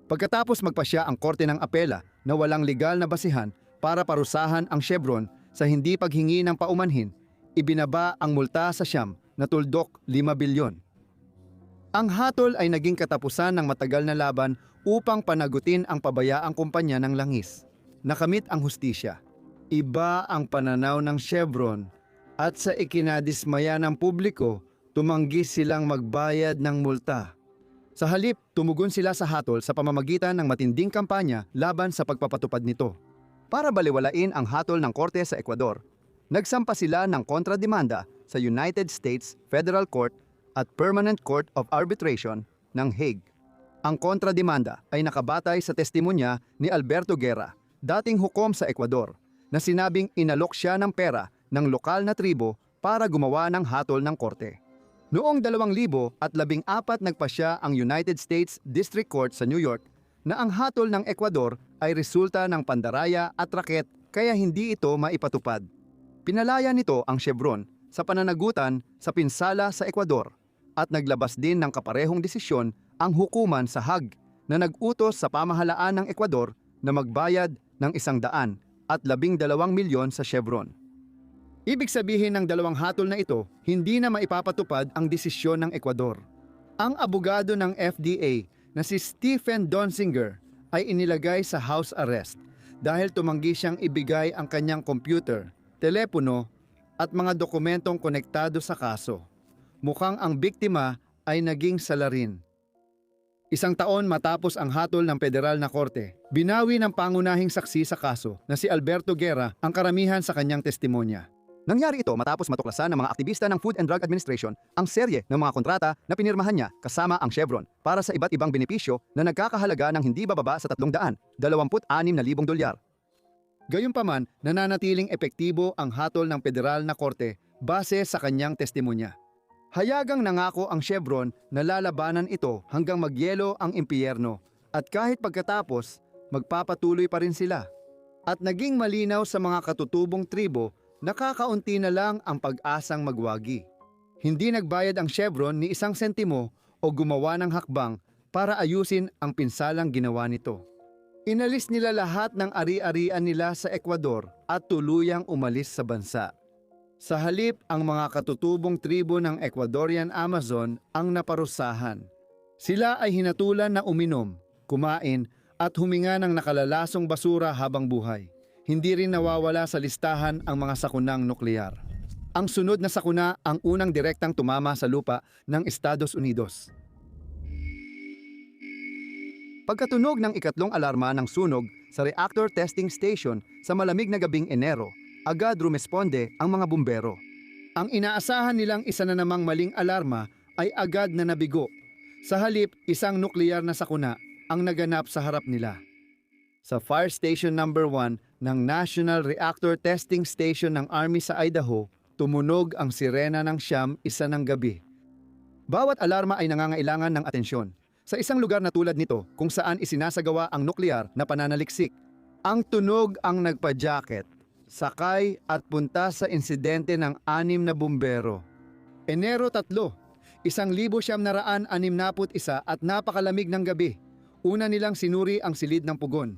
Pagkatapos magpasya ang korte ng apela na walang legal na basihan para parusahan ang Chevron sa hindi paghingi ng paumanhin, ibinaba ang multa sa siyam na tuldok 5 bilyon. Ang hatol ay naging katapusan ng matagal na laban upang panagutin ang pabayaang kumpanya ng langis. Nakamit ang hustisya. Iba ang pananaw ng Chevron at sa ikinadismaya ng publiko, tumanggi silang magbayad ng multa. Sa halip, tumugon sila sa hatol sa pamamagitan ng matinding kampanya laban sa pagpapatupad nito. Para baliwalain ang hatol ng korte sa Ecuador, nagsampa sila ng kontrademanda sa United States Federal Court at Permanent Court of Arbitration ng Hague. Ang kontrademanda ay nakabatay sa testimonya ni Alberto Guerra, dating hukom sa Ecuador, na sinabing inalok siya ng pera ng lokal na tribo para gumawa ng hatol ng korte. Noong 2014 nagpasya ang United States District Court sa New York na ang hatol ng Ecuador ay resulta ng pandaraya at raket kaya hindi ito maipatupad. Pinalaya nito ang Chevron sa pananagutan sa pinsala sa Ecuador at naglabas din ng kaparehong desisyon ang hukuman sa Hague na nag-utos sa pamahalaan ng Ecuador na magbayad ng 100 at 12 milyon sa Chevron. Ibig sabihin ng dalawang hatol na ito, hindi na maipapatupad ang desisyon ng Ecuador. Ang abogado ng FDA na si Stephen Donziger ay inilagay sa house arrest dahil tumanggi siyang ibigay ang kanyang computer, telepono at mga dokumentong konektado sa kaso. Mukhang ang biktima ay naging salarin. Isang taon matapos ang hatol ng federal na korte, binawi ng pangunahing saksi sa kaso na si Alberto Guerra ang karamihan sa kanyang testimonya. Nangyari ito matapos matuklasan ng mga aktivista ng Food and Drug Administration ang serye ng mga kontrata na pinirmahan niya kasama ang Chevron para sa iba't ibang benepisyo na nagkakahalaga ng hindi bababa sa $326,000. Gayunpaman, nananatiling epektibo ang hatol ng federal na korte base sa kanyang testimonya. Hayagang nangako ang Chevron na lalabanan ito hanggang magyelo ang impyerno at kahit pagkatapos, magpapatuloy pa rin sila. At naging malinaw sa mga katutubong tribo na kakaunti na lang ang pag-asang magwagi. Hindi nagbayad ang Chevron ni isang sentimo o gumawa ng hakbang para ayusin ang pinsalang ginawa nito. Inalis nila lahat ng ari-arian nila sa Ecuador at tuluyang umalis sa bansa. Sa halip, ang mga katutubong tribo ng Ecuadorian Amazon ang naparusahan. Sila ay hinatulan na uminom, kumain at huminga ng nakalalasong basura habang buhay. Hindi rin nawawala sa listahan ang mga sakunang nuklear. Ang sunod na sakuna ang unang direktang tumama sa lupa ng Estados Unidos. Pagkatunog ng ikatlong alarma ng sunog sa reactor testing station sa malamig na gabing Enero, agad rumesponde ang mga bumbero. Ang inaasahan nilang isa na namang maling alarma ay agad na nabigo. Sa halip, isang nukleyar na sakuna ang naganap sa harap nila. Sa Fire Station No. 1 ng National Reactor Testing Station ng Army sa Idaho, tumunog ang sirena ng 1:00 ng gabi. Bawat alarma ay nangangailangan ng atensyon. Sa isang lugar na tulad nito kung saan isinasagawa ang nukleyar na pananaliksik, ang tunog ang nagpa-jacket, sakay at punta sa insidente ng 6 na bumbero. Enero 3, 1961 at napakalamig ng gabi. Una nilang sinuri ang silid ng pugon.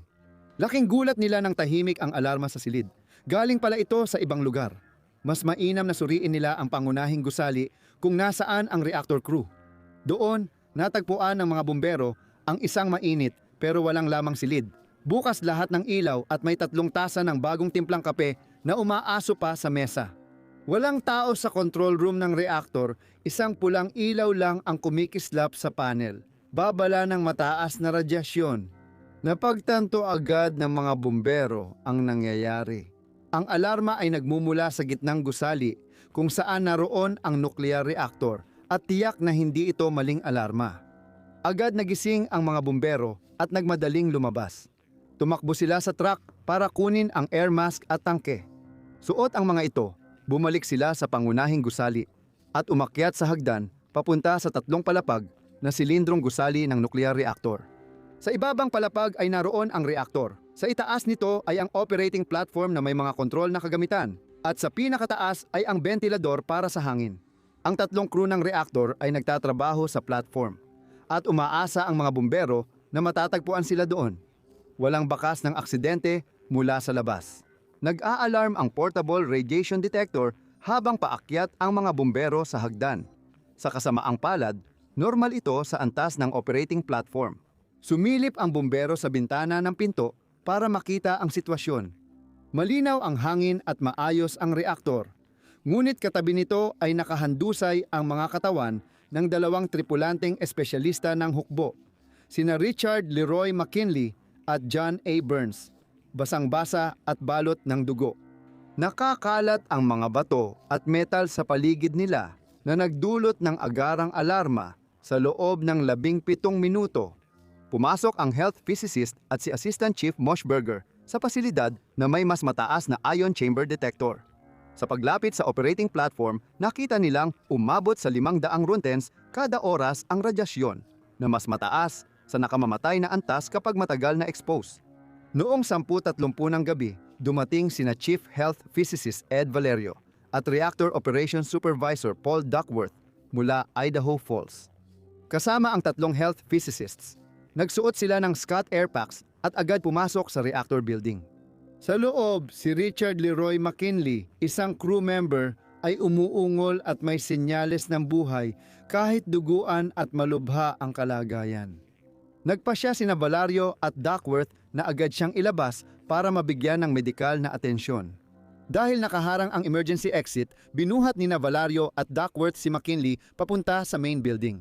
Laking gulat nila nang tahimik ang alarma sa silid. Galing pala ito sa ibang lugar. Mas mainam na suriin nila ang pangunahing gusali kung nasaan ang reactor crew. Doon, natagpuan ng mga bumbero ang isang mainit pero walang lamang silid. Bukas lahat ng ilaw at may 3 tasa ng bagong timplang kape na umaaso pa sa mesa. Walang tao sa control room ng reactor, isang pulang ilaw lang ang kumikislap sa panel. Babala ng mataas na radyasyon. Napagtanto agad ng mga bumbero ang nangyayari. Ang alarma ay nagmumula sa gitnang gusali kung saan naroon ang nuclear reactor at tiyak na hindi ito maling alarma. Agad nagising ang mga bumbero at nagmadaling lumabas. Tumakbo sila sa truck para kunin ang air mask at tangke. Suot ang mga ito, bumalik sila sa pangunahing gusali at umakyat sa hagdan papunta sa 3 palapag na silindrong gusali ng nuclear reactor. Sa ibabang palapag ay naroon ang reaktor. Sa itaas nito ay ang operating platform na may mga kontrol na kagamitan at sa pinakataas ay ang ventilador para sa hangin. Ang 3 crew ng reaktor ay nagtatrabaho sa platform at umaasa ang mga bumbero na matatagpuan sila doon. Walang bakas ng aksidente mula sa labas. Nag-a-alarm ang portable radiation detector habang paakyat ang mga bumbero sa hagdan. Sa kasamaang palad, normal ito sa antas ng operating platform. Sumilip ang bumbero sa bintana ng pinto para makita ang sitwasyon. Malinaw ang hangin at maayos ang reaktor. Ngunit katabi nito ay nakahandusay ang mga katawan ng 2 tripulanteng espesyalista ng hukbo, sina Richard Leroy McKinley at John A. Burns, basang-basa at balot ng dugo. Nakakalat ang mga bato at metal sa paligid nila na nagdulot ng agarang alarma sa loob ng 17 minuto. Pumasok ang health physicist at si Assistant Chief Moshberger sa pasilidad na may mas mataas na ion chamber detector. Sa paglapit sa operating platform, nakita nilang umabot sa 500 roentgens kada oras ang radyasyon na mas mataas sa nakamamatay na antas kapag matagal na expose. Noong 10:30 ng gabi, dumating sina Chief Health Physicist Ed Valerio at Reactor Operations Supervisor Paul Duckworth mula Idaho Falls. Kasama ang 3 health physicists, nagsuot sila ng Scott Air Packs at agad pumasok sa reactor building. Sa loob, si Richard Leroy McKinley, isang crew member, ay umuungol at may senyales ng buhay kahit duguan at malubha ang kalagayan. Nagpasya sina Valerio at Duckworth na agad siyang ilabas para mabigyan ng medikal na atensyon. Dahil nakaharang ang emergency exit, binuhat nina Valerio at Duckworth si McKinley papunta sa main building.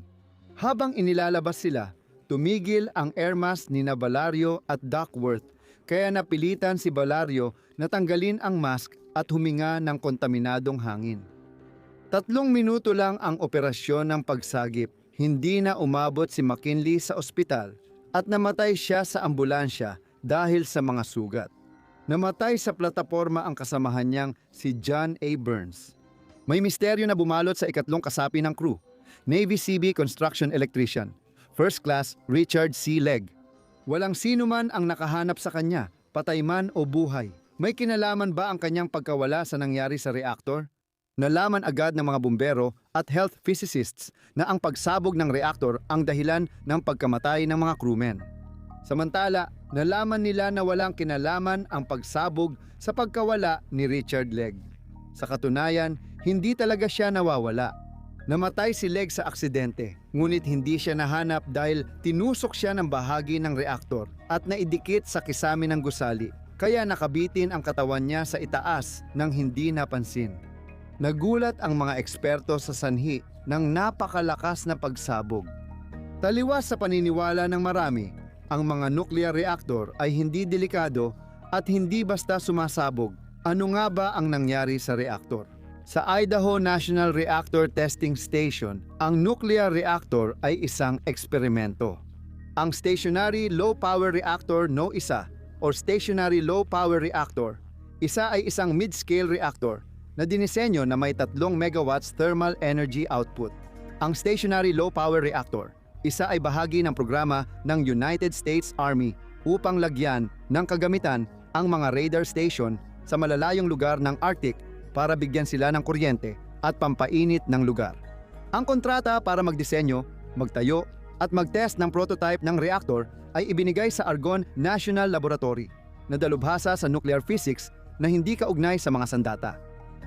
Habang inilalabas sila, tumigil ang air mask ni na Valario at Duckworth, kaya napilitan si Valario na tanggalin ang mask at huminga ng kontaminadong hangin. 3 minuto lang ang operasyon ng pagsagip. Hindi na umabot si McKinley sa ospital at namatay siya sa ambulansya dahil sa mga sugat. Namatay sa plataporma ang kasamahan niyang si John A. Burns. May misteryo na bumalot sa ikatlong kasapi ng crew, Navy CB Construction Electrician, First Class Richard C. Legg. Walang sino man ang nakahanap sa kanya, patay man o buhay. May kinalaman ba ang kanyang pagkawala sa nangyari sa reaktor? Nalaman agad ng mga bumbero at health physicists na ang pagsabog ng reaktor ang dahilan ng pagkamatay ng mga crewmen. Samantala, nalaman nila na walang kinalaman ang pagsabog sa pagkawala ni Richard Legg. Sa katunayan, hindi talaga siya nawawala. Namatay si Legg sa aksidente, ngunit hindi siya nahanap dahil tinusok siya ng bahagi ng reaktor at naidikit sa kisame ng gusali, kaya nakabitin ang katawan niya sa itaas nang hindi napansin. Nagulat ang mga eksperto sa sanhi ng napakalakas na pagsabog. Taliwas sa paniniwala ng marami, ang mga nuclear reactor ay hindi delikado at hindi basta sumasabog. Ano nga ba ang nangyari sa reaktor? Sa Idaho National Reactor Testing Station, ang nuclear reactor ay isang eksperimento. Ang Stationary Low Power Reactor No. 1 o Stationary Low Power Reactor, isa ay isang mid-scale reactor na dinisenyo na may 3 megawatts thermal energy output. Ang Stationary Low Power Reactor, isa ay bahagi ng programa ng United States Army upang lagyan ng kagamitan ang mga radar station sa malalayong lugar ng Arctic para bigyan sila ng kuryente at pampainit ng lugar. Ang kontrata para magdisenyo, magtayo at mag-test ng prototype ng reactor ay ibinigay sa Argonne National Laboratory na dalubhasa sa nuclear physics na hindi kaugnay sa mga sandata.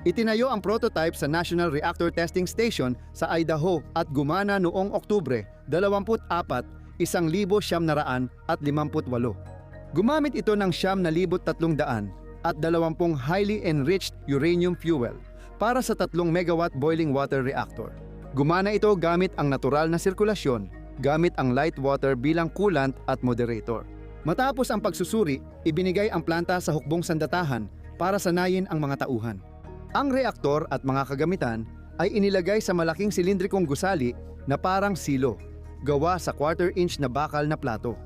Itinayo ang prototype sa National Reactor Testing Station sa Idaho at gumana noong Oktubre 24, 1958. Gumamit ito ng 9,300 at 20 highly enriched uranium fuel para sa 3 megawatt boiling water reactor. Gumana ito gamit ang natural na sirkulasyon, gamit ang light water bilang coolant at moderator. Matapos ang pagsusuri, ibinigay ang planta sa hukbong sandatahan para sanayin ang mga tauhan. Ang reaktor at mga kagamitan ay inilagay sa malaking silindrikong gusali na parang silo, gawa sa 1/4 inch na bakal na plato.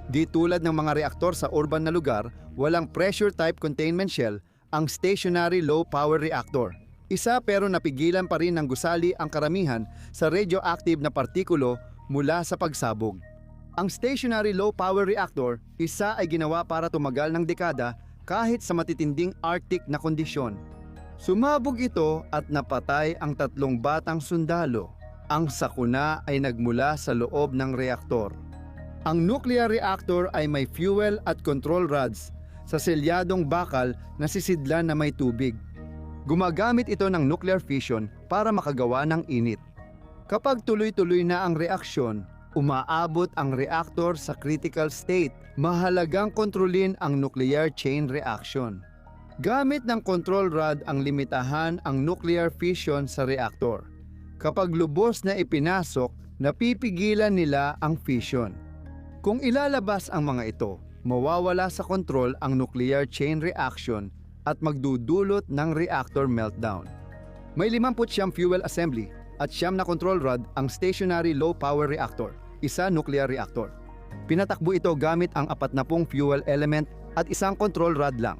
Di tulad ng mga reaktor sa urban na lugar, walang pressure type containment shell ang stationary low power reactor. Isa pero napigilan pa rin ng gusali ang karamihan sa radioactive na partikulo mula sa pagsabog. Ang stationary low power reactor, isa ay ginawa para tumagal ng dekada kahit sa matitinding Arctic na kondisyon. Sumabog ito at napatay ang 3 batang sundalo. Ang sakuna ay nagmula sa loob ng reaktor. Ang nuclear reactor ay may fuel at control rods sa selyadong bakal na sisidlan na may tubig. Gumagamit ito ng nuclear fission para makagawa ng init. Kapag tuloy-tuloy na ang reaksyon, umaabot ang reactor sa critical state. Mahalagang kontrolin ang nuclear chain reaction. Gamit ng control rod ang limitahan ang nuclear fission sa reactor. Kapag lubos na ipinasok, napipigilan nila ang fission. Kung ilalabas ang mga ito, mawawala sa kontrol ang nuclear chain reaction at magdudulot ng reactor meltdown. May 59 fuel assembly at 9 na control rod ang stationary low power reactor, isa nuclear reactor. Pinatakbo ito gamit ang 40 fuel element at isang control rod lang.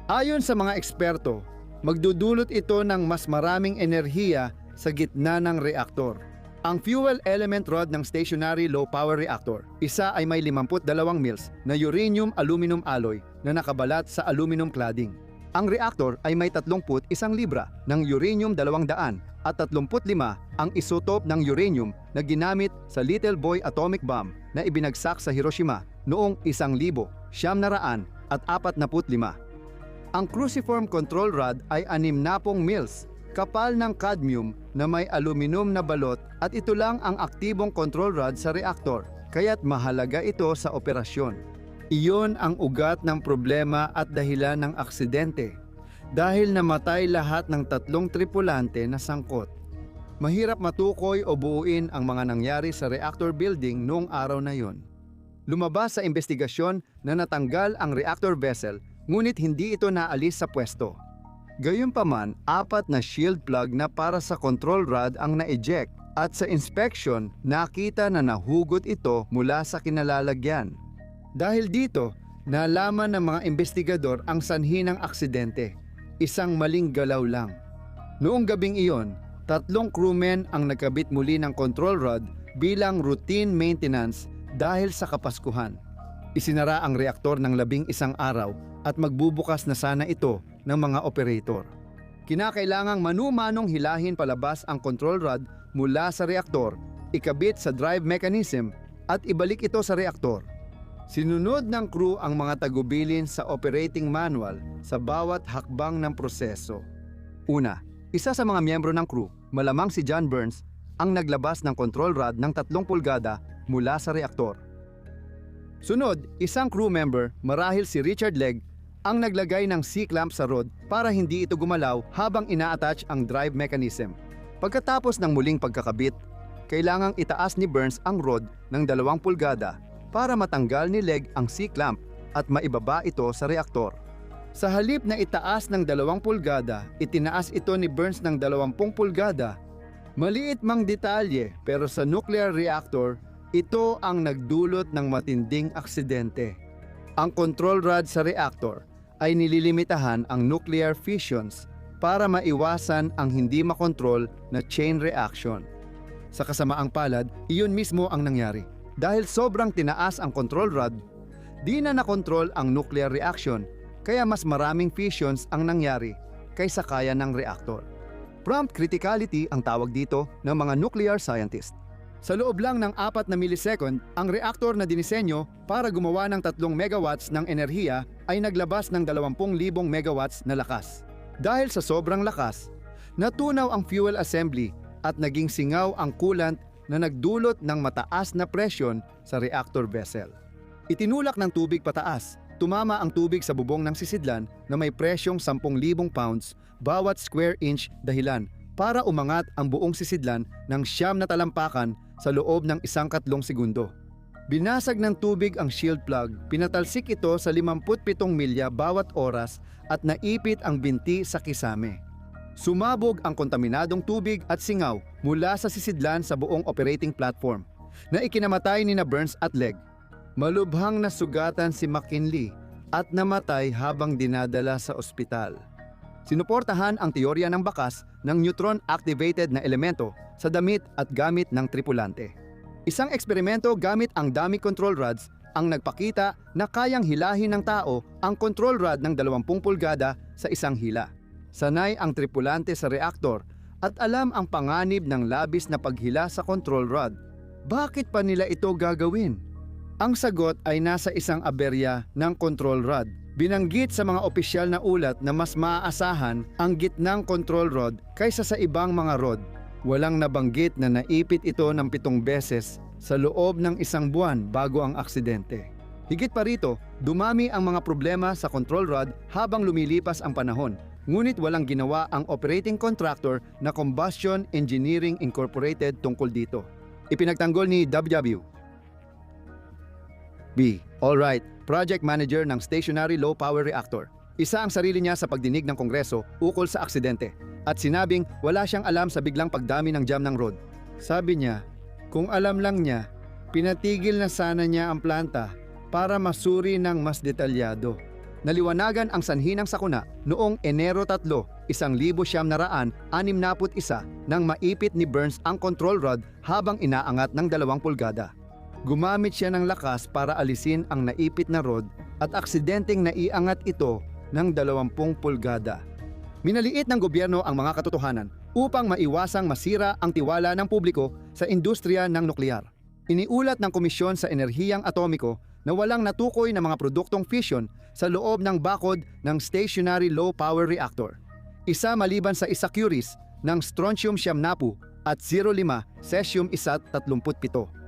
Ayon sa mga eksperto, magdudulot ito ng mas maraming enerhiya sa gitna ng reaktor. Ang fuel element rod ng stationary low power reactor, isa ay may 52 mils na uranium-aluminum alloy na nakabalat sa aluminum cladding. Ang reactor ay may 31 libra ng uranium-200 at 35 ang isotope ng uranium na ginamit sa Little Boy atomic bomb na ibinagsak sa Hiroshima noong 1945. Ang cruciform control rod ay 60 mils, kapal ng cadmium na may aluminum na balot at ito lang ang aktibong control rod sa reaktor, kaya't mahalaga ito sa operasyon. Iyon ang ugat ng problema at dahilan ng aksidente, dahil namatay lahat ng 3 tripulante na sangkot. Mahirap matukoy o buuin ang mga nangyari sa reactor building noong araw na yon. Lumabas sa investigasyon na natanggal ang reactor vessel ngunit hindi ito naalis sa pwesto. Gayunpaman, 4 na shield plug na para sa control rod ang na-eject at sa inspection nakita na nahugot ito mula sa kinalalagyan. Dahil dito, nalaman ng mga investigador ang sanhi ng aksidente, isang maling galaw lang. Noong gabing iyon, 3 crewmen ang nagkabit muli ng control rod bilang routine maintenance dahil sa Kapaskuhan. Isinara ang reaktor ng 11 araw at magbubukas na sana ito ng mga operator. Kinakailangang manu-manong hilahin palabas ang control rod mula sa reaktor, ikabit sa drive mechanism at ibalik ito sa reaktor. Sinunod ng crew ang mga tagubilin sa operating manual sa bawat hakbang ng proseso. Una, isa sa mga miyembro ng crew, malamang si John Burns, ang naglabas ng control rod ng 3 pulgada mula sa reaktor. Sunod, isang crew member, marahil si Richard Legg, ang naglagay ng C-clamp sa rod para hindi ito gumalaw habang ina-attach ang drive mechanism. Pagkatapos ng muling pagkakabit, kailangang itaas ni Burns ang rod ng 2 pulgada para matanggal ni Legg ang C-clamp at maibaba ito sa reaktor. Sa halip na itaas ng 2 pulgada, itinaas ito ni Burns ng 20 pulgada. Maliit mang detalye pero sa nuclear reactor, ito ang nagdulot ng matinding aksidente. Ang control rod sa reactor ay nililimitahan ang nuclear fissions para maiwasan ang hindi makontrol na chain reaction. Sa kasamaang palad, iyon mismo ang nangyari. Dahil sobrang tinaas ang control rod, di na nakontrol ang nuclear reaction kaya mas maraming fissions ang nangyari kaysa kaya ng reactor. Prompt criticality ang tawag dito ng mga nuclear scientist. Sa loob lang ng 4 na millisecond, ang reactor na dinisenyo para gumawa ng 3 megawatts ng enerhiya ay naglabas ng 20,000 megawatts na lakas. Dahil sa sobrang lakas, natunaw ang fuel assembly at naging singaw ang coolant na nagdulot ng mataas na presyon sa reactor vessel. Itinulak ng tubig pataas, tumama ang tubig sa bubong ng sisidlan na may presyong 10,000 pounds bawat square inch dahilan para umangat ang buong sisidlan ng 9 na talampakan sa loob ng 1 segundo. Binasag ng tubig ang shield plug, pinatalsik ito sa 57 milya bawat oras at naipit ang binti sa kisame. Sumabog ang kontaminadong tubig at singaw mula sa sisidlan sa buong operating platform na ikinamatay ni Burns at Legg. Malubhang nasugatan si McKinley at namatay habang dinadala sa ospital. Sinuportahan ang teorya ng bakas ng neutron-activated na elemento sa damit at gamit ng tripulante. Isang eksperimento gamit ang dummy control rods ang nagpakita na kayang hilahin ng tao ang control rod ng 20 pulgada sa isang hila. Sanay ang tripulante sa reaktor at alam ang panganib ng labis na paghila sa control rod. Bakit pa nila ito gagawin? Ang sagot ay nasa isang aberya ng control rod. Binanggit sa mga opisyal na ulat na mas maaasahan ang gitnang control rod kaysa sa ibang mga rod. Walang nabanggit na naipit ito ng 7 beses sa loob ng 1 buwan bago ang aksidente. Higit pa rito, dumami ang mga problema sa control rod habang lumilipas ang panahon. Ngunit walang ginawa ang operating contractor na Combustion Engineering Incorporated tungkol dito. Ipinagtanggol ni W. B. Alright, project manager ng Stationary Low Power Reactor. Isa ang sarili niya sa pagdinig ng Kongreso ukol sa aksidente at sinabing wala siyang alam sa biglang pagdami ng jam ng rod. Sabi niya, kung alam lang niya, pinatigil na sana niya ang planta para masuri ng mas detalyado. Naliwanagan ang sanhi ng sakuna noong Enero 3, 1961 nang maipit ni Burns ang control rod habang inaangat ng 2 pulgada. Gumamit siya ng lakas para alisin ang naipit na rod at aksidenteng naiangat ito ng 20 pulgada. Minaliit ng gobyerno ang mga katotohanan upang maiwasang masira ang tiwala ng publiko sa industriya ng nuklear. Iniulat ng Komisyon sa Enerhiyang Atomiko na walang natukoy na mga produktong fission sa loob ng bakod ng Stationary Low Power Reactor. Isa maliban sa isa curies ng strontium-90 at 05 cesium-137.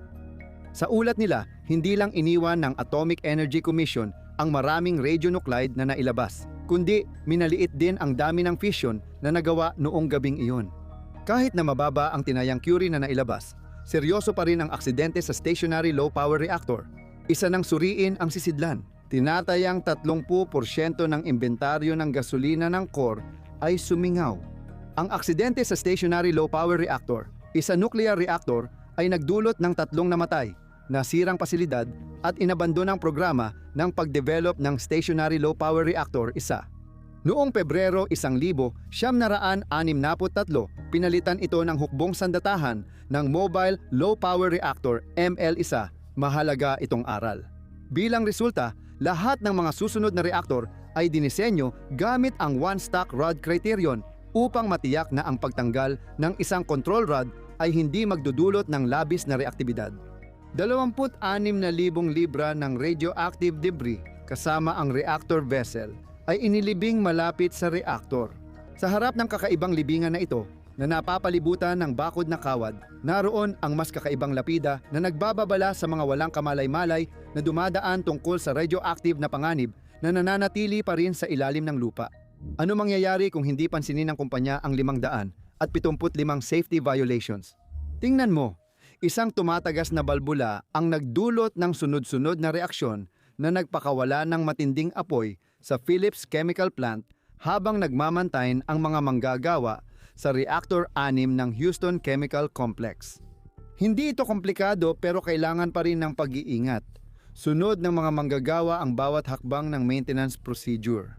Sa ulat nila, hindi lang iniwan ng Atomic Energy Commission ang maraming radionuclide na nailabas, kundi minaliit din ang dami ng fission na nagawa noong gabing iyon. Kahit na mababa ang tinayang curie na nailabas, seryoso pa rin ang aksidente sa stationary low-power reactor. Isa nang suriin ang sisidlan. Tinatayang 30% ng inventaryo ng gasolina ng core ay sumingaw. Ang aksidente sa stationary low-power reactor, isa nuclear reactor, ay nagdulot ng 3 namatay, nasirang pasilidad at inabandon ang programa ng pagdevelop ng stationary low-power reactor isa. Noong Pebrero 1963, pinalitan ito ng hukbong sandatahan ng Mobile Low Power Reactor ML1. Mahalaga itong aral. Bilang resulta, lahat ng mga susunod na reaktor ay dinisenyo gamit ang one-stack rod criterion upang matiyak na ang pagtanggal ng isang control rod ay hindi magdudulot ng labis na reaktibidad. 26,000 libra ng radioactive debris kasama ang reactor vessel ay inilibing malapit sa reaktor. Sa harap ng kakaibang libingan na ito, na napapalibutan ng bakod na kawad, naroon ang mas kakaibang lapida na nagbababala sa mga walang kamalay-malay na dumadaan tungkol sa radioactive na panganib na nananatili pa rin sa ilalim ng lupa. Ano mangyayari kung hindi pansinin ng kumpanya ang 575 safety violations? Tingnan mo, isang tumatagas na balbula ang nagdulot ng sunod-sunod na reaksyon na nagpakawala ng matinding apoy sa Phillips Chemical Plant habang nagmamantayin ang mga manggagawa sa Reactor 6 ng Houston Chemical Complex. Hindi ito komplikado pero kailangan pa rin ng pag-iingat. Sunod ng mga manggagawa ang bawat hakbang ng maintenance procedure.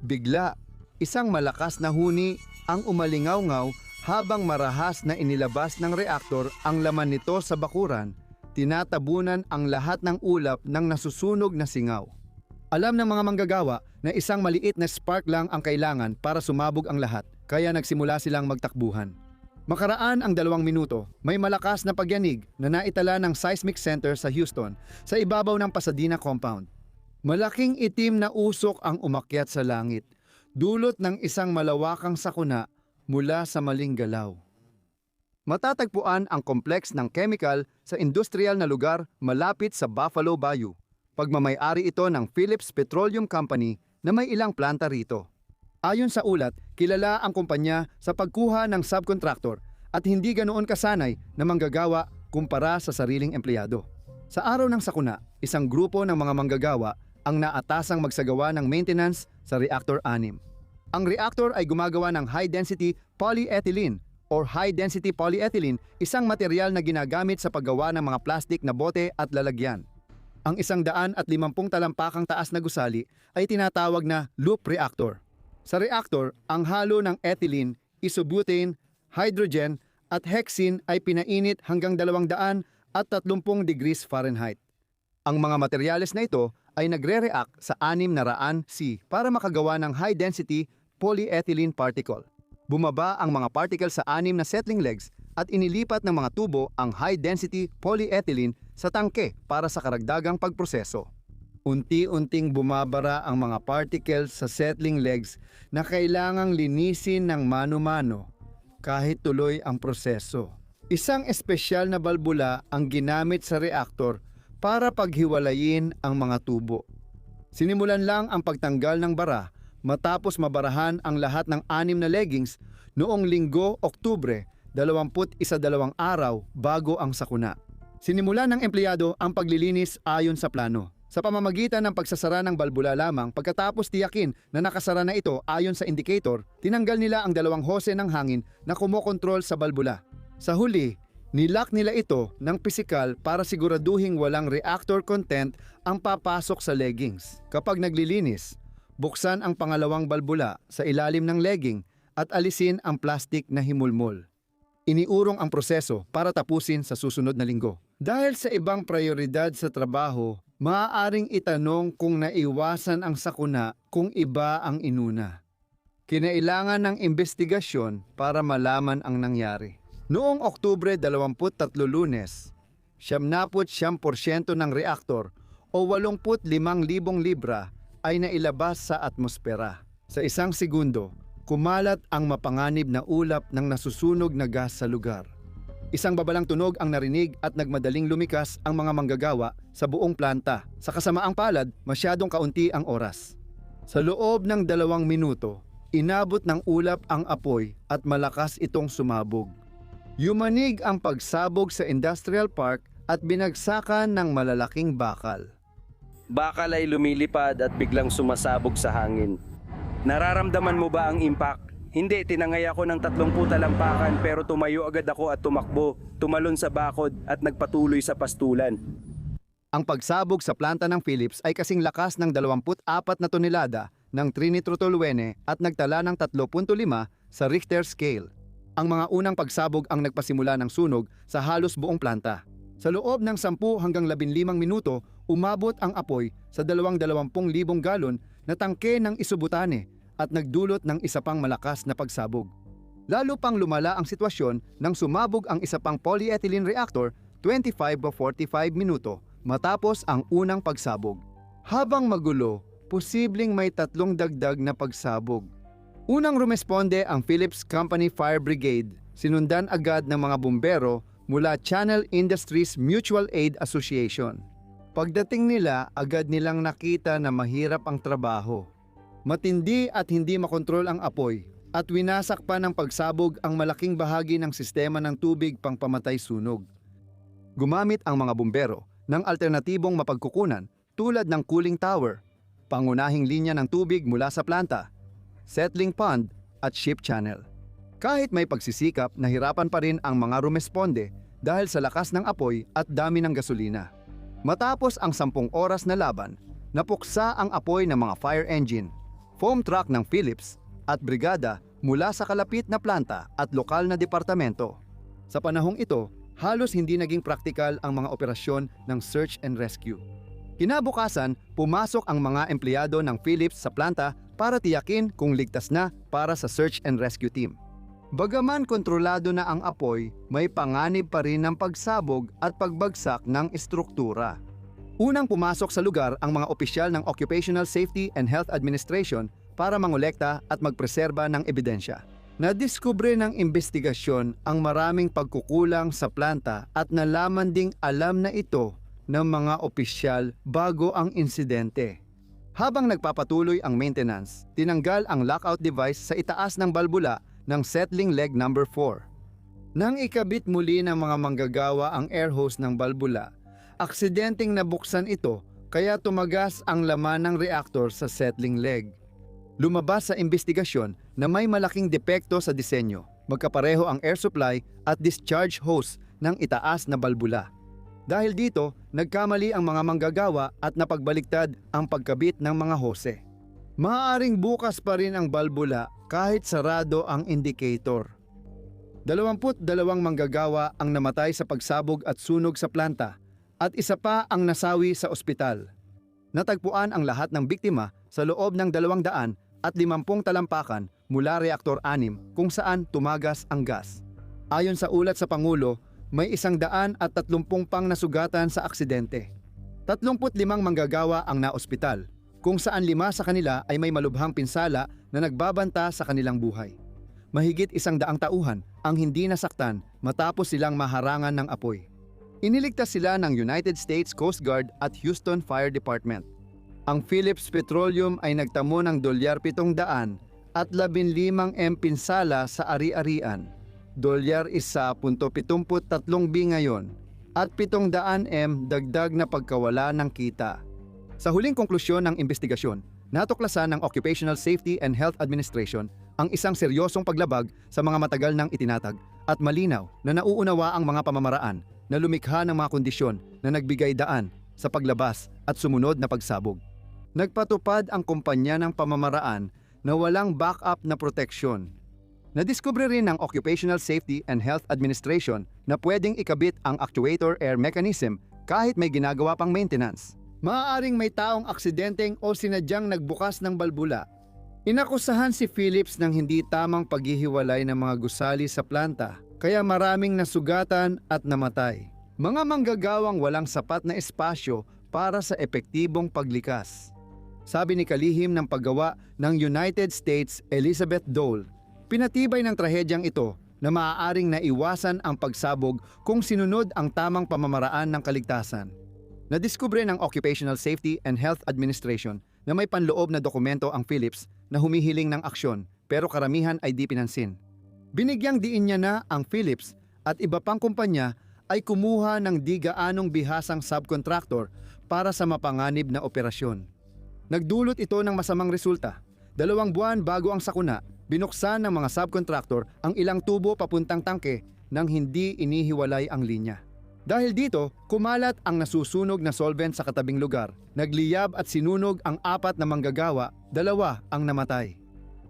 Bigla, isang malakas na huni ang umalingaw-ngaw habang marahas na inilabas ng reaktor ang laman nito sa bakuran, tinatabunan ang lahat ng ulap ng nasusunog na singaw. Alam ng mga manggagawa na isang maliit na spark lang ang kailangan para sumabog ang lahat, kaya nagsimula silang magtakbuhan. Makaraan ang 2 minuto, may malakas na pagyanig na naitala ng seismic center sa Houston sa ibabaw ng Pasadena compound. Malaking itim na usok ang umakyat sa langit, dulot ng isang malawakang sakuna mula sa maling galaw. Matatagpuan ang kompleks ng chemical sa industrial na lugar malapit sa Buffalo Bayou. Pagmamay-ari ito ng Phillips Petroleum Company na may ilang planta rito. Ayon sa ulat, kilala ang kumpanya sa pagkuha ng subcontractor at hindi ganoon kasanay na manggagawa kumpara sa sariling empleyado. Sa araw ng sakuna, isang grupo ng mga manggagawa ang naatasang magsagawa ng maintenance sa Reactor 6. Ang reactor ay gumagawa ng high-density polyethylene or high-density polyethylene, isang material na ginagamit sa paggawa ng mga plastic na bote at lalagyan. Ang 150 talampakang taas na gusali ay tinatawag na loop reactor. Sa reactor, ang halo ng ethylene, isobutane, hydrogen at hexene ay pinainit hanggang 230 degrees Fahrenheit. Ang mga materyales na ito ay nagre-react sa 600 C para makagawa ng high-density polyethylene particle. Bumaba ang mga particle sa 6 na settling legs at inilipat ng mga tubo ang high-density polyethylene sa tangke para sa karagdagang pagproseso. Unti-unting bumabara ang mga particles sa settling legs na kailangang linisin ng mano-mano kahit tuloy ang proseso. Isang espesyal na balbula ang ginamit sa reaktor para paghiwalayin ang mga tubo. Sinimulan lang ang pagtanggal ng bara matapos mabarahan ang lahat ng 6 na leggings noong Linggo, Oktubre, 21 araw bago ang sakuna. Sinimulan ng empleyado ang paglilinis ayon sa plano. Sa pamamagitan ng pagsasara ng balbula lamang, pagkatapos tiyakin na nakasara na ito ayon sa indicator, tinanggal nila ang 2 hose ng hangin na kumokontrol sa balbula. Sa huli, nilock nila ito ng pisikal para siguraduhing walang reactor content ang papasok sa leggings. Kapag naglilinis, buksan ang pangalawang balbula sa ilalim ng legging at alisin ang plastic na himulmol. Iniurong ang proseso para tapusin sa susunod na linggo. Dahil sa ibang prioridad sa trabaho, maaaring itanong kung naiwasan ang sakuna kung iba ang inuna. Kinailangan ng investigasyon para malaman ang nangyari. Noong Oktubre 23 Lunes, 79% ng reaktor o 85,000 libra ay nailabas sa atmosfera. Sa 1 segundo, kumalat ang mapanganib na ulap ng nasusunog na gas sa lugar. Isang babalang tunog ang narinig at nagmadaling lumikas ang mga manggagawa sa buong planta. Sa kasamaang palad, masyadong kaunti ang oras. Sa loob ng 2 minuto, inabot ng ulap ang apoy at malakas itong sumabog. Yumanig ang pagsabog sa industrial park at binagsakan ng malalaking bakal. Bakal ay lumilipad at biglang sumasabog sa hangin. Nararamdaman mo ba ang impact? Hindi, tinangay ako ng 30 talampakan pero tumayo agad ako at tumakbo, tumalon sa bakod at nagpatuloy sa pastulan. Ang pagsabog sa planta ng Philips ay kasing lakas ng 24 na tonelada ng trinitrotoluene at nagtala ng 3.5 sa Richter scale. Ang mga unang pagsabog ang nagpasimula ng sunog sa halos buong planta. Sa loob ng 10 hanggang 15 minuto, umabot ang apoy sa 20,000 galon na tangke ng isubutane at nagdulot ng isa pang malakas na pagsabog. Lalo pang lumala ang sitwasyon nang sumabog ang isa pang polyethylene reactor 25 o 45 minuto matapos ang unang pagsabog. Habang magulo, posibleng may 3 dagdag na pagsabog. Unang rumesponde ang Philips Company Fire Brigade, sinundan agad ng mga bumbero mula Channel Industries Mutual Aid Association. Pagdating nila, agad nilang nakita na mahirap ang trabaho. Matindi at hindi makontrol ang apoy at winasak pa ng pagsabog ang malaking bahagi ng sistema ng tubig pangpamatay sunog. Gumamit ang mga bumbero ng alternatibong mapagkukunan tulad ng cooling tower, pangunahing linya ng tubig mula sa planta, settling pond at ship channel. Kahit may pagsisikap, nahirapan pa rin ang mga rumesponde dahil sa lakas ng apoy at dami ng gasolina. Matapos ang 10 oras na laban, napuksa ang apoy ng mga fire engine, foam truck ng Philips at brigada mula sa kalapit na planta at lokal na departamento. Sa panahong ito, halos hindi naging praktikal ang mga operasyon ng search and rescue. Kinabukasan, pumasok ang mga empleyado ng Philips sa planta para tiyakin kung ligtas na para sa search and rescue team. Bagaman kontrolado na ang apoy, may panganib pa rin ng pagsabog at pagbagsak ng estruktura. Unang pumasok sa lugar ang mga opisyal ng Occupational Safety and Health Administration para mangolekta at magpreserba ng ebidensya. Nadiskubre ng investigasyon ang maraming pagkukulang sa planta at nalaman ding alam na ito ng mga opisyal bago ang insidente. Habang nagpapatuloy ang maintenance, tinanggal ang lockout device sa itaas ng balbula ng settling leg number 4. Nang ikabit muli ng mga manggagawa ang air hose ng balbula, aksidenteng nabuksan ito kaya tumagas ang laman ng reactor sa settling leg. Lumabas sa investigasyon na may malaking depekto sa disenyo, magkapareho ang air supply at discharge hose ng itaas na balbula. Dahil dito, nagkamali ang mga manggagawa at napagbaliktad ang pagkabit ng mga hose. Maaaring bukas pa rin ang balbula kahit sarado ang indicator. 22 manggagawa ang namatay sa pagsabog at sunog sa planta at isa pa ang nasawi sa ospital. Natagpuan ang lahat ng biktima sa loob ng 250 talampakan mula reaktor 6 kung saan tumagas ang gas. Ayon sa ulat sa Pangulo, may 130 pang nasugatan sa aksidente. 35 manggagawa ang naospital, kung saan 5 sa kanila ay may malubhang pinsala na nagbabanta sa kanilang buhay. Mahigit 100 tauhan ang hindi nasaktan matapos silang maharangan ng apoy. Iniligtas sila ng United States Coast Guard at Houston Fire Department. Ang Philips Petroleum ay nagtamo ng $700 at 15 M pinsala sa ari-arian. $1.73 ngayon at 700 M dagdag na pagkawala ng kita. Sa huling konklusyon ng investigasyon, natuklasan ng Occupational Safety and Health Administration ang isang seryosong paglabag sa mga matagal nang itinatag at malinaw na nauunawa ang mga pamamaraan na lumikha ng mga kondisyon na nagbigay daan sa paglabas at sumunod na pagsabog. Nagpatupad ang kumpanya ng pamamaraan na walang backup na proteksyon. Nadiskubre rin ng Occupational Safety and Health Administration na pwedeng ikabit ang actuator air mechanism kahit may ginagawa pang maintenance. Maaaring may taong aksidenteng o sinadyang nagbukas ng balbula. Inakusahan si Philips ng hindi tamang paghihiwalay ng mga gusali sa planta, kaya maraming nasugatan at namatay. Mga manggagawang walang sapat na espasyo para sa epektibong paglikas. Sabi ni kalihim ng paggawa ng United States Elizabeth Dole, pinatibay ng trahedyang ito na maaaring naiwasan ang pagsabog kung sinunod ang tamang pamamaraan ng kaligtasan. Nadiskubre ng Occupational Safety and Health Administration na may panloob na dokumento ang Philips na humihiling ng aksyon pero karamihan ay di pinansin. Binigyang diin niya na ang Philips at iba pang kumpanya ay kumuha ng di gaanong bihasang subcontractor para sa mapanganib na operasyon. Nagdulot ito ng masamang resulta. 2 buwan bago ang sakuna, binuksan ng mga subcontractor ang ilang tubo papuntang tangke nang hindi inihiwalay ang linya. Dahil dito, kumalat ang nasusunog na solvent sa katabing lugar. Nagliyab at sinunog ang 4 na manggagawa, 2 ang namatay.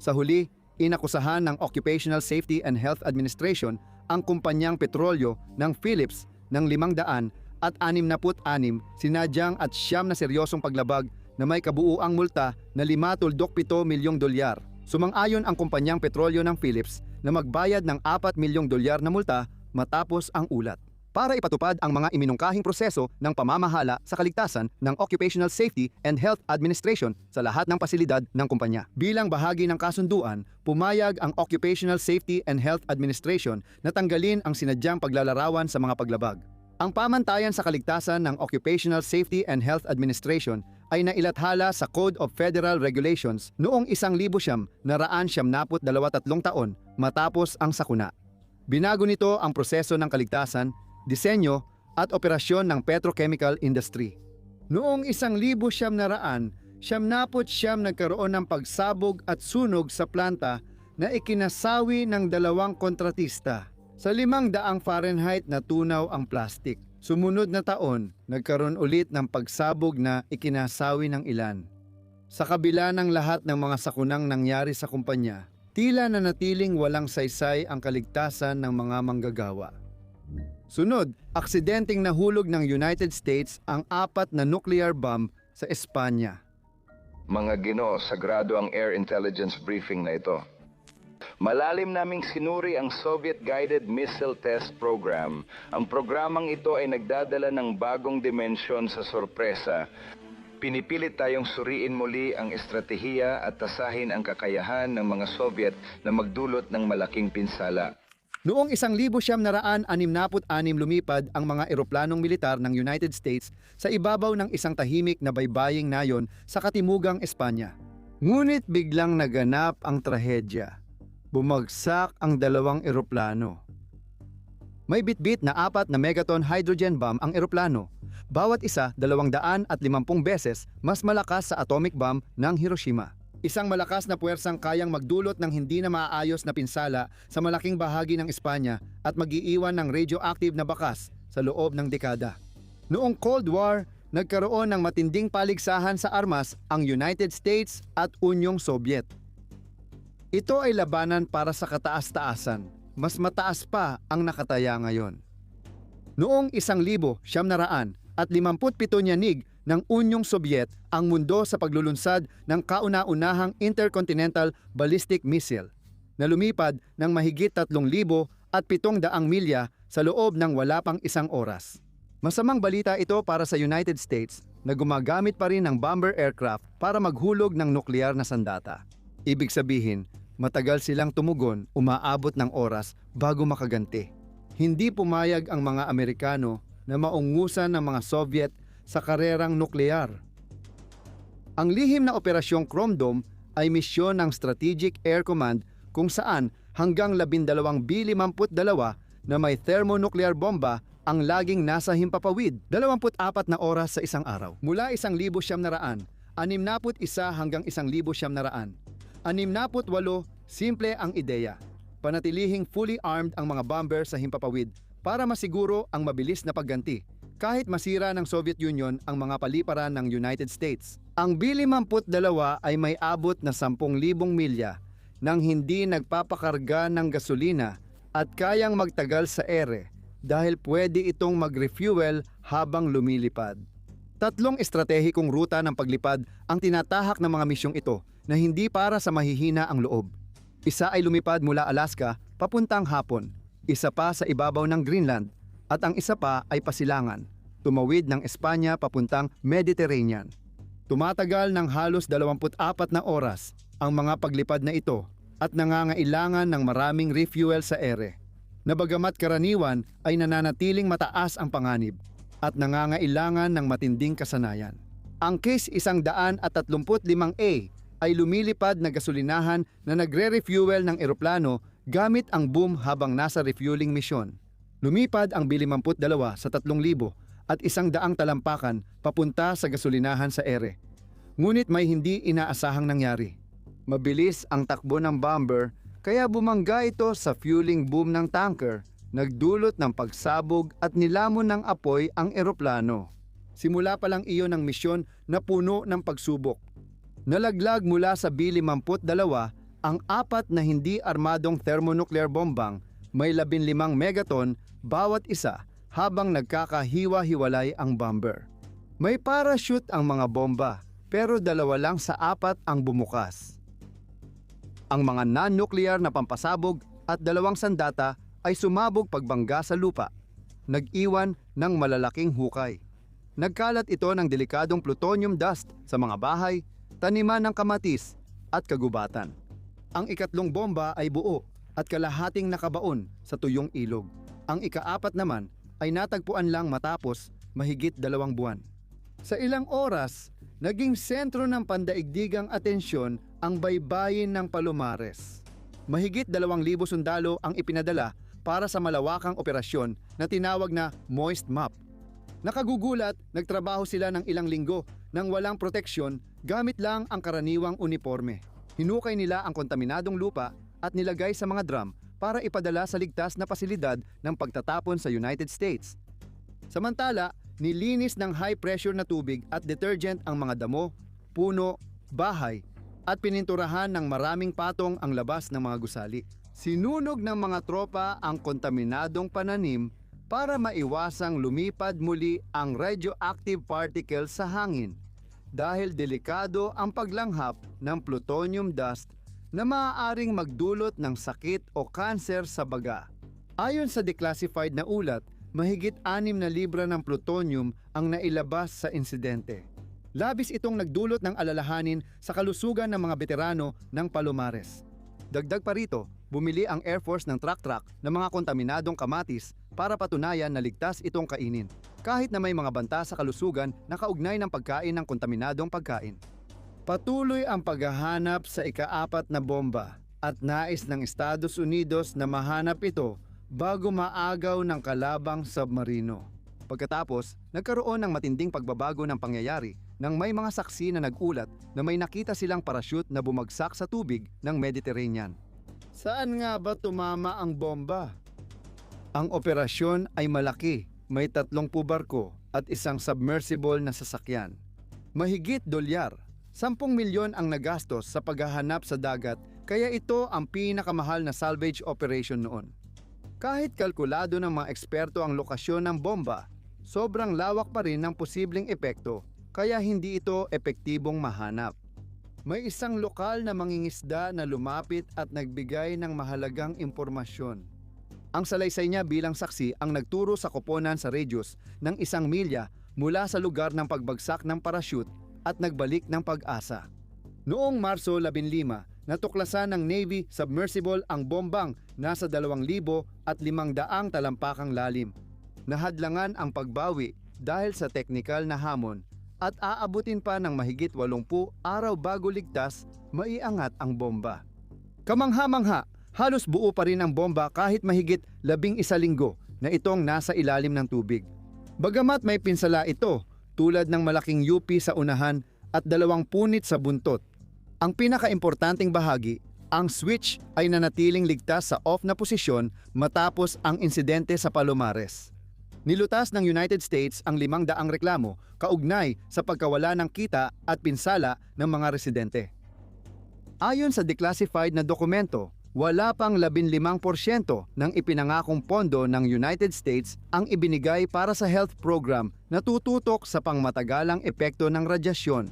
Sa huli, inakusahan ng Occupational Safety and Health Administration ang kumpanyang petrolyo ng Philips ng 500 at 66 sinadyang at siyam na seryosong paglabag na may kabuuang multa na 5.7 milyong dolyar. Sumang-ayon ang kumpanyang petrolyo ng Philips na magbayad ng 4 milyong dolyar na multa matapos ang ulat. Para ipatupad ang mga iminungkahing proseso ng pamamahala sa kaligtasan ng Occupational Safety and Health Administration sa lahat ng pasilidad ng kumpanya. Bilang bahagi ng kasunduan, pumayag ang Occupational Safety and Health Administration na tanggalin ang sinadyang paglalarawan sa mga paglabag. Ang pamantayan sa kaligtasan ng Occupational Safety and Health Administration ay nailathala sa Code of Federal Regulations noong 1993 taon matapos ang sakuna. Binago nito ang proseso ng kaligtasan, disenyo at operasyon ng petrochemical industry. Noong 1999, nagkaroon ng pagsabog at sunog sa planta na ikinasawi ng 2 kontratista. Sa 500 Fahrenheit natunaw ang plastik. Sumunod na taon, nagkaroon ulit ng pagsabog na ikinasawi ng ilan. Sa kabila ng lahat ng mga sakunang nangyari sa kumpanya, tila nanatiling walang saysay ang kaligtasan ng mga manggagawa. Sunod, aksidenteng nahulog ng United States ang 4 na nuclear bomb sa Espanya. Mga Ginoo, sagrado ang air intelligence briefing na ito. Malalim naming sinuri ang Soviet-guided missile test program. Ang programang ito ay nagdadala ng bagong dimensyon sa sorpresa. Pinipilit tayong suriin muli ang estratehiya at tasahin ang kakayahan ng mga Soviet na magdulot ng malaking pinsala. Noong 1966 lumipad ang mga eroplanong militar ng United States sa ibabaw ng isang tahimik na baybaying nayon sa katimugang Espanya. Ngunit biglang naganap ang trahedya. Bumagsak ang 2 eroplano. May bitbit na 4 na megaton hydrogen bomb ang eroplano. Bawat isa 250 beses mas malakas sa atomic bomb ng Hiroshima. Isang malakas na puwersang kayang magdulot ng hindi na maayos na pinsala sa malaking bahagi ng Espanya at mag-iiwan ng radioactive na bakas sa loob ng dekada. Noong Cold War, nagkaroon ng matinding paligsahan sa armas ang United States at Unyong Soviet. Ito ay labanan para sa kataas-taasan. Mas mataas pa ang nakataya ngayon. Noong 1957 yanig ng Unyong Soviet ang mundo sa paglulunsad ng kauna-unahang intercontinental ballistic missile na lumipad ng mahigit 3,700 milya sa loob ng wala pang 1 oras. Masamang balita ito para sa United States na gumagamit pa rin ng bomber aircraft para maghulog ng nuklear na sandata. Ibig sabihin, matagal silang tumugon, umaabot ng oras bago makaganti. Hindi pumayag ang mga Amerikano na maungusan ng mga Soviet sa karerang nuklear. Ang lihim na operasyong Chrome Dome ay misyon ng Strategic Air Command kung saan hanggang 12 B-52 na may thermonuclear bomba ang laging nasa himpapawid 24 na oras sa isang araw. Mula 1,900, 61 hanggang 1,900. 68, simple ang ideya. Panatilihing fully armed ang mga bomber sa himpapawid para masiguro ang mabilis na pagganti kahit masira ng Soviet Union ang mga paliparan ng United States. Ang B-52 ay may abot na 10,000 milya nang hindi nagpapakarga ng gasolina at kayang magtagal sa ere dahil pwede itong mag-refuel habang lumilipad. 3 estratehikong ruta ng paglipad ang tinatahak ng mga misyong ito na hindi para sa mahihina ang loob. Isa ay lumipad mula Alaska papuntang Hapon, isa pa sa ibabaw ng Greenland, at ang isa pa ay pasilangan, tumawid ng Espanya papuntang Mediterranean. Tumatagal ng halos 24 na oras ang mga paglipad na ito at nangangailangan ng maraming refuel sa ere. Nabagamat karaniwan ay nananatiling mataas ang panganib at nangangailangan ng matinding kasanayan. Ang Case 135A ay lumilipad na gasolinahan na nagre-refuel ng eroplano gamit ang boom habang nasa refueling mission. Lumipad ang B-52 sa 3,000 at 100 talampakan papunta sa gasolinahan sa ere. Ngunit may hindi inaasahang nangyari. Mabilis ang takbo ng bomber kaya bumangga ito sa fueling boom ng tanker, nagdulot ng pagsabog at nilamon ng apoy ang eroplano. Simula pa lang iyon ang misyon na puno ng pagsubok. Nalaglag mula sa B-52 ang 4 na hindi armadong thermonuclear bombang may 15 megaton bawat isa habang nagkakahiwa-hiwalay ang bomber. May parachute ang mga bomba pero 2 lang sa 4 ang bumukas. Ang mga non-nuclear na pampasabog at 2 sandata ay sumabog pagbangga sa lupa. Nag-iwan ng malalaking hukay. Nagkalat ito ng delikadong plutonium dust sa mga bahay, taniman ng kamatis at kagubatan. Ang ikatlong bomba ay buo at kalahating nakabaon sa tuyong ilog. Ang ika-4 naman ay natagpuan lang matapos mahigit 2 buwan. Sa ilang oras, naging sentro ng pandaigdigang atensyon ang baybayin ng Palomares. Mahigit 2,000 sundalo ang ipinadala para sa malawakang operasyon na tinawag na Moist Map. Nakagugulat, nagtrabaho sila ng ilang linggo nang walang proteksyon gamit lang ang karaniwang uniforme. Hinukay nila ang kontaminadong lupa at nilagay sa mga drum para ipadala sa ligtas na pasilidad ng pagtatapon sa United States. Samantala, nilinis ng high-pressure na tubig at detergent ang mga damo, puno, bahay at pininturahan ng maraming patong ang labas ng mga gusali. Sinunog ng mga tropa ang kontaminadong pananim para maiwasang lumipad muli ang radioactive particles sa hangin dahil delikado ang paglanghap ng plutonium dust na maaaring magdulot ng sakit o kanser sa baga. Ayon sa declassified na ulat, mahigit 6 na libra ng plutonium ang nailabas sa insidente. Labis itong nagdulot ng alalahanin sa kalusugan ng mga veterano ng Palomares. Dagdag pa rito, bumili ang Air Force ng truck-truck ng mga kontaminadong kamatis para patunayan na ligtas itong kainin, kahit na may mga banta sa kalusugan na kaugnay ng pagkain ng kontaminadong pagkain. Patuloy ang paghahanap sa ika-4 na bomba at nais ng Estados Unidos na mahanap ito bago maagaw ng kalabang submarino. Pagkatapos, nagkaroon ng matinding pagbabago ng pangyayari nang may mga saksi na nagulat na may nakita silang parachute na bumagsak sa tubig ng Mediterranean. Saan nga ba tumama ang bomba? Ang operasyon ay malaki, may 30 barko at isang submersible na sasakyan. Mahigit $10, 10 milyon ang nagastos sa paghahanap sa dagat kaya ito ang pinakamahal na salvage operation noon. Kahit kalkulado ng mga eksperto ang lokasyon ng bomba, sobrang lawak pa rin ng posibleng epekto kaya hindi ito epektibong mahanap. May isang lokal na mangingisda na lumapit at nagbigay ng mahalagang impormasyon. Ang salaysay niya bilang saksi ang nagturo sa koponan sa radius ng 1 milya mula sa lugar ng pagbagsak ng parachute at nagbalik ng pag-asa. Noong Marso 15, natuklasan ng Navy submersible ang bombang nasa 2,500 talampakang lalim. Nahadlangan ang pagbawi dahil sa teknikal na hamon at aabutin pa ng mahigit 80 araw bago ligtas maiangat ang bomba. Kamangha-mangha, halos buo pa rin ang bomba kahit mahigit 11 linggo na itong nasa ilalim ng tubig. Bagamat may pinsala ito, tulad ng malaking UP sa unahan at 2 punit sa buntot. Ang pinakaimportanteng bahagi, ang switch ay nanatiling ligtas sa off na posisyon matapos ang insidente sa Palomares. Nilutas ng United States ang 500 reklamo kaugnay sa pagkawala ng kita at pinsala ng mga residente. Ayon sa declassified na dokumento, wala pang 15% ng ipinangakong pondo ng United States ang ibinigay para sa health program na tututok sa pangmatagalang epekto ng radyasyon.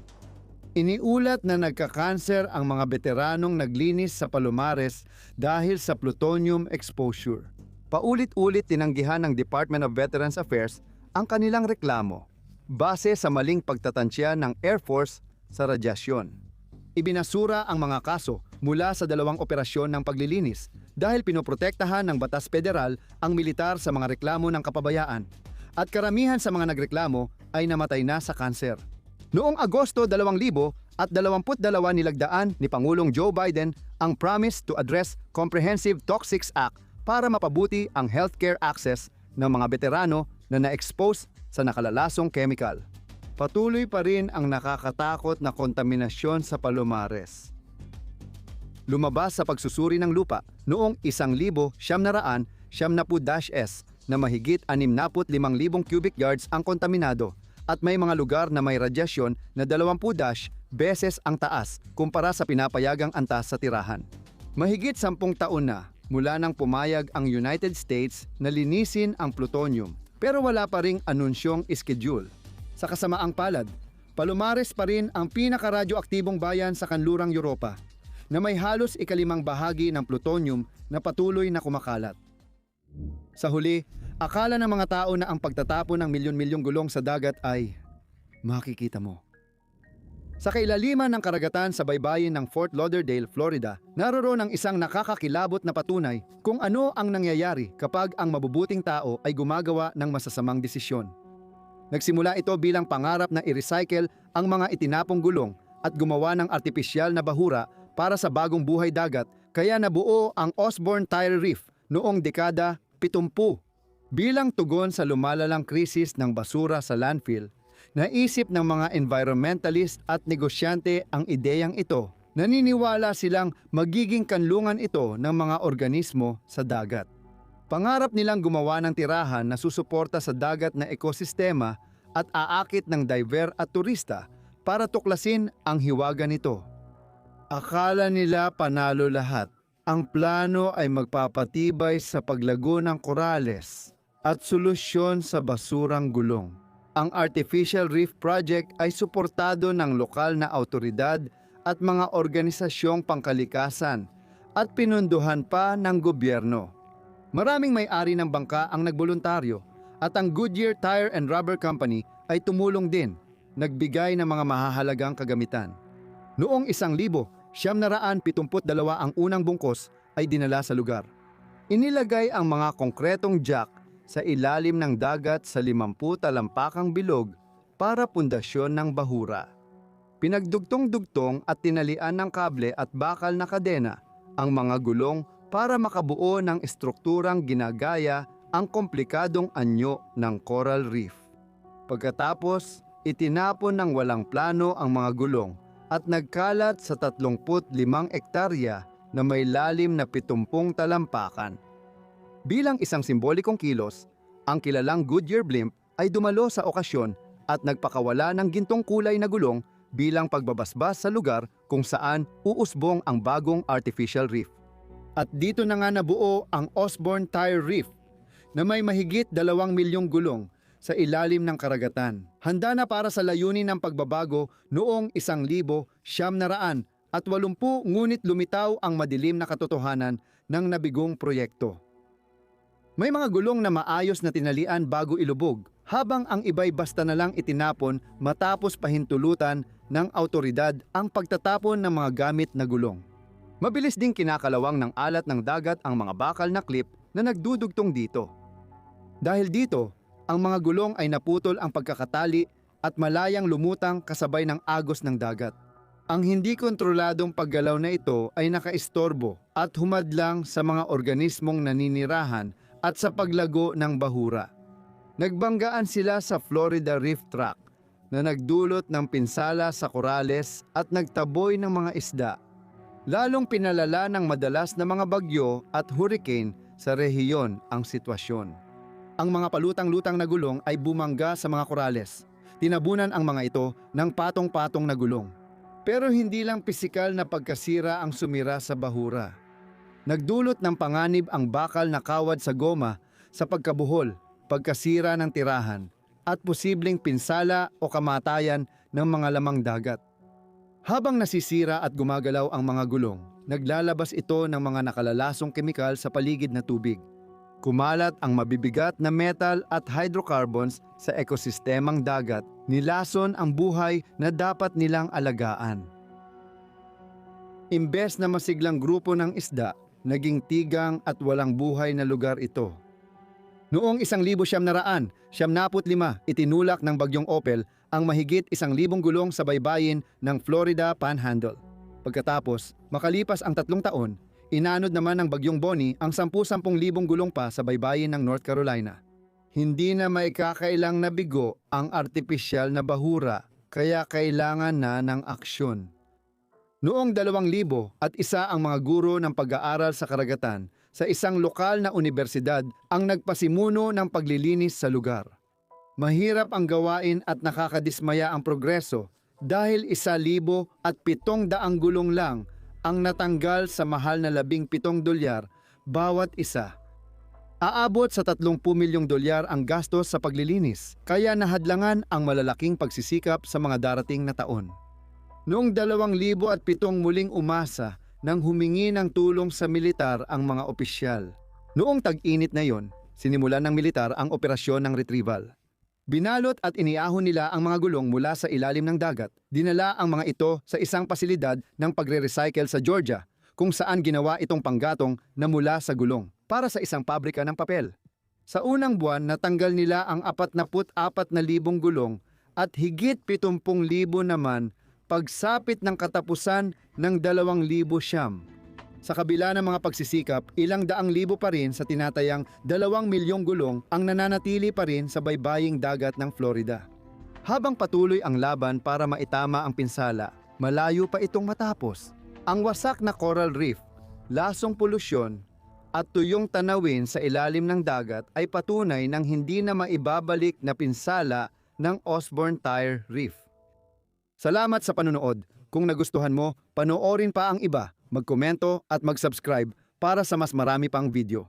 Iniulat na nagka-cancer ang mga veteranong naglinis sa Palomares dahil sa plutonium exposure. Paulit-ulit tinanggihan ng Department of Veterans Affairs ang kanilang reklamo base sa maling pagtatansya ng Air Force sa radyasyon. Ibinasura ang mga kaso mula sa 2 operasyon ng paglilinis dahil pinoprotektahan ng batas federal ang militar sa mga reklamo ng kapabayaan at karamihan sa mga nagreklamo ay namatay na sa kanser. Noong Agosto 2000, at 22 nilagdaan ni Pangulong Joe Biden ang Promise to Address Comprehensive Toxics Act para mapabuti ang healthcare access ng mga veterano na na-expose sa nakalalasong chemical. Patuloy pa rin ang nakakatakot na kontaminasyon sa Palomares. Lumabas sa pagsusuri ng lupa noong 1,970-S na mahigit 65,000 cubic yards ang kontaminado at may mga lugar na may radyasyon na 20 beses ang taas kumpara sa pinapayagang antas sa tirahan. Mahigit 10 taon na mula nang pumayag ang United States na linisin ang plutonium pero wala pa ring anunsyong schedule. Sa kasamaang palad, Palomares pa rin ang pinakaradyoaktibong bayan sa kanlurang Europa na may halos ikalimang bahagi ng plutonium na patuloy na kumakalat. Sa huli, akala ng mga tao na ang pagtatapon ng milyon-milyong gulong sa dagat ay makikita mo. Sa kailaliman ng karagatan sa baybayin ng Fort Lauderdale, Florida, naroon ang isang nakakakilabot na patunay kung ano ang nangyayari kapag ang mabubuting tao ay gumagawa ng masasamang desisyon. Nagsimula ito bilang pangarap na i-recycle ang mga itinapong gulong at gumawa ng artipisyal na bahura para sa bagong buhay dagat, kaya nabuo ang Osborne Tire Reef noong dekada 70. Bilang tugon sa lumalalang krisis ng basura sa landfill, naisip ng mga environmentalist at negosyante ang ideyang ito. Naniniwala silang magiging kanlungan ito ng mga organismo sa dagat. Pangarap nilang gumawa ng tirahan na susuporta sa dagat na ekosistema at aakit ng diver at turista para tuklasin ang hiwaga nito. Akala nila panalo lahat. Ang plano ay magpapatibay sa paglago ng korales at solusyon sa basurang gulong. Ang Artificial Reef Project ay suportado ng lokal na autoridad at mga organisasyong pangkalikasan at pinunduhan pa ng gobyerno. Maraming may-ari ng bangka ang nagboluntaryo at ang Goodyear Tire and Rubber Company ay tumulong din, nagbigay ng mga mahahalagang kagamitan. Noong 1972 ang unang bungkos ay dinala sa lugar. Inilagay ang mga konkretong jack sa ilalim ng dagat sa 50 talampakang bilog para pundasyon ng bahura. Pinagdugtong-dugtong at tinalian ng kable at bakal na kadena ang mga gulong para makabuo ng estrukturang ginagaya ang komplikadong anyo ng coral reef. Pagkatapos, itinapon ng walang plano ang mga gulong at nagkalat sa 35 ektarya na may lalim na 70 talampakan. Bilang isang simbolikong kilos, ang kilalang Goodyear blimp ay dumalo sa okasyon at nagpakawala ng gintong kulay na gulong bilang pagbabasbas sa lugar kung saan uusbong ang bagong artificial reef. At dito na nga nabuo ang Osborne Tire Reef na may mahigit 2 milyong gulong sa ilalim ng karagatan. Handa na para sa layunin ng pagbabago noong 1980 ngunit lumitaw ang madilim na katotohanan ng nabigong proyekto. May mga gulong na maayos na tinalian bago ilubog, habang ang iba'y basta na lang itinapon matapos pahintulutan ng autoridad ang pagtatapon ng mga gamit na gulong. Mabilis ding kinakalawang ng alat ng dagat ang mga bakal na clip na nagdudugtong dito. Dahil dito, ang mga gulong ay naputol ang pagkakatali at malayang lumutang kasabay ng agos ng dagat. Ang hindi kontroladong paggalaw na ito ay nakaistorbo at humadlang sa mga organismong naninirahan at sa paglago ng bahura. Nagbanggaan sila sa Florida Reef Tract na nagdulot ng pinsala sa korales at nagtaboy ng mga isda. Lalong pinalala ng madalas na mga bagyo at hurricane sa rehiyon ang sitwasyon. Ang mga palutang-lutang na gulong ay bumangga sa mga korales. Tinabunan ang mga ito ng patong-patong na gulong. Pero hindi lang pisikal na pagkasira ang sumira sa bahura. Nagdulot ng panganib ang bakal na kawad sa goma sa pagkabuhol, pagkasira ng tirahan, at posibleng pinsala o kamatayan ng mga lamang dagat. Habang nasisira at gumagalaw ang mga gulong, naglalabas ito ng mga nakalalasong kemikal sa paligid na tubig. Kumalat ang mabibigat na metal at hydrocarbons sa ekosistemang dagat, nilason ang buhay na dapat nilang alagaan. Imbes na masiglang grupo ng isda, naging tigang at walang buhay na lugar ito. Noong 1975, itinulak ng bagyong Opel ang mahigit 1,000 gulong sa baybayin ng Florida Panhandle. Pagkatapos, makalipas ang 3 taon, inanod naman ng bagyong Bonnie ang 10,000 gulong pa sa baybayin ng North Carolina. Hindi na maikakailang nabigo ang artipisyal na bahura, kaya kailangan na ng aksyon. Noong 2001 ang mga guro ng pag-aaral sa karagatan sa isang lokal na universidad ang nagpasimuno ng paglilinis sa lugar. Mahirap ang gawain at nakakadismaya ang progreso dahil 1,700 gulong lang ang natanggal sa mahal na $17 bawat isa. Aabot sa $30 milyong ang gastos sa paglilinis, kaya nahadlangan ang malalaking pagsisikap sa mga darating na taon. Noong 2007 muling umasa nang humingi ng tulong sa militar ang mga opisyal. Noong tag-init na yon, sinimulan ng militar ang operasyon ng retrieval. Binalot at iniahon nila ang mga gulong mula sa ilalim ng dagat. Dinala ang mga ito sa isang pasilidad ng pagre-recycle sa Georgia, kung saan ginawa itong panggatong na mula sa gulong para sa isang pabrika ng papel. Sa unang buwan, natanggal nila ang 44,000 gulong at higit 70,000 naman pagsapit ng katapusan ng 2,000. Sa kabila ng mga pagsisikap, ilang daang libo pa rin sa tinatayang 2 milyong gulong ang nananatili pa rin sa baybaying dagat ng Florida. Habang patuloy ang laban para maitama ang pinsala, malayo pa itong matapos. Ang wasak na coral reef, lasong polusyon, at tuyong tanawin sa ilalim ng dagat ay patunay ng hindi na maibabalik na pinsala ng Osborne Tire Reef. Salamat sa panonood. Kung nagustuhan mo, panoorin pa ang iba, magkomento at mag-subscribe para sa mas marami pang video.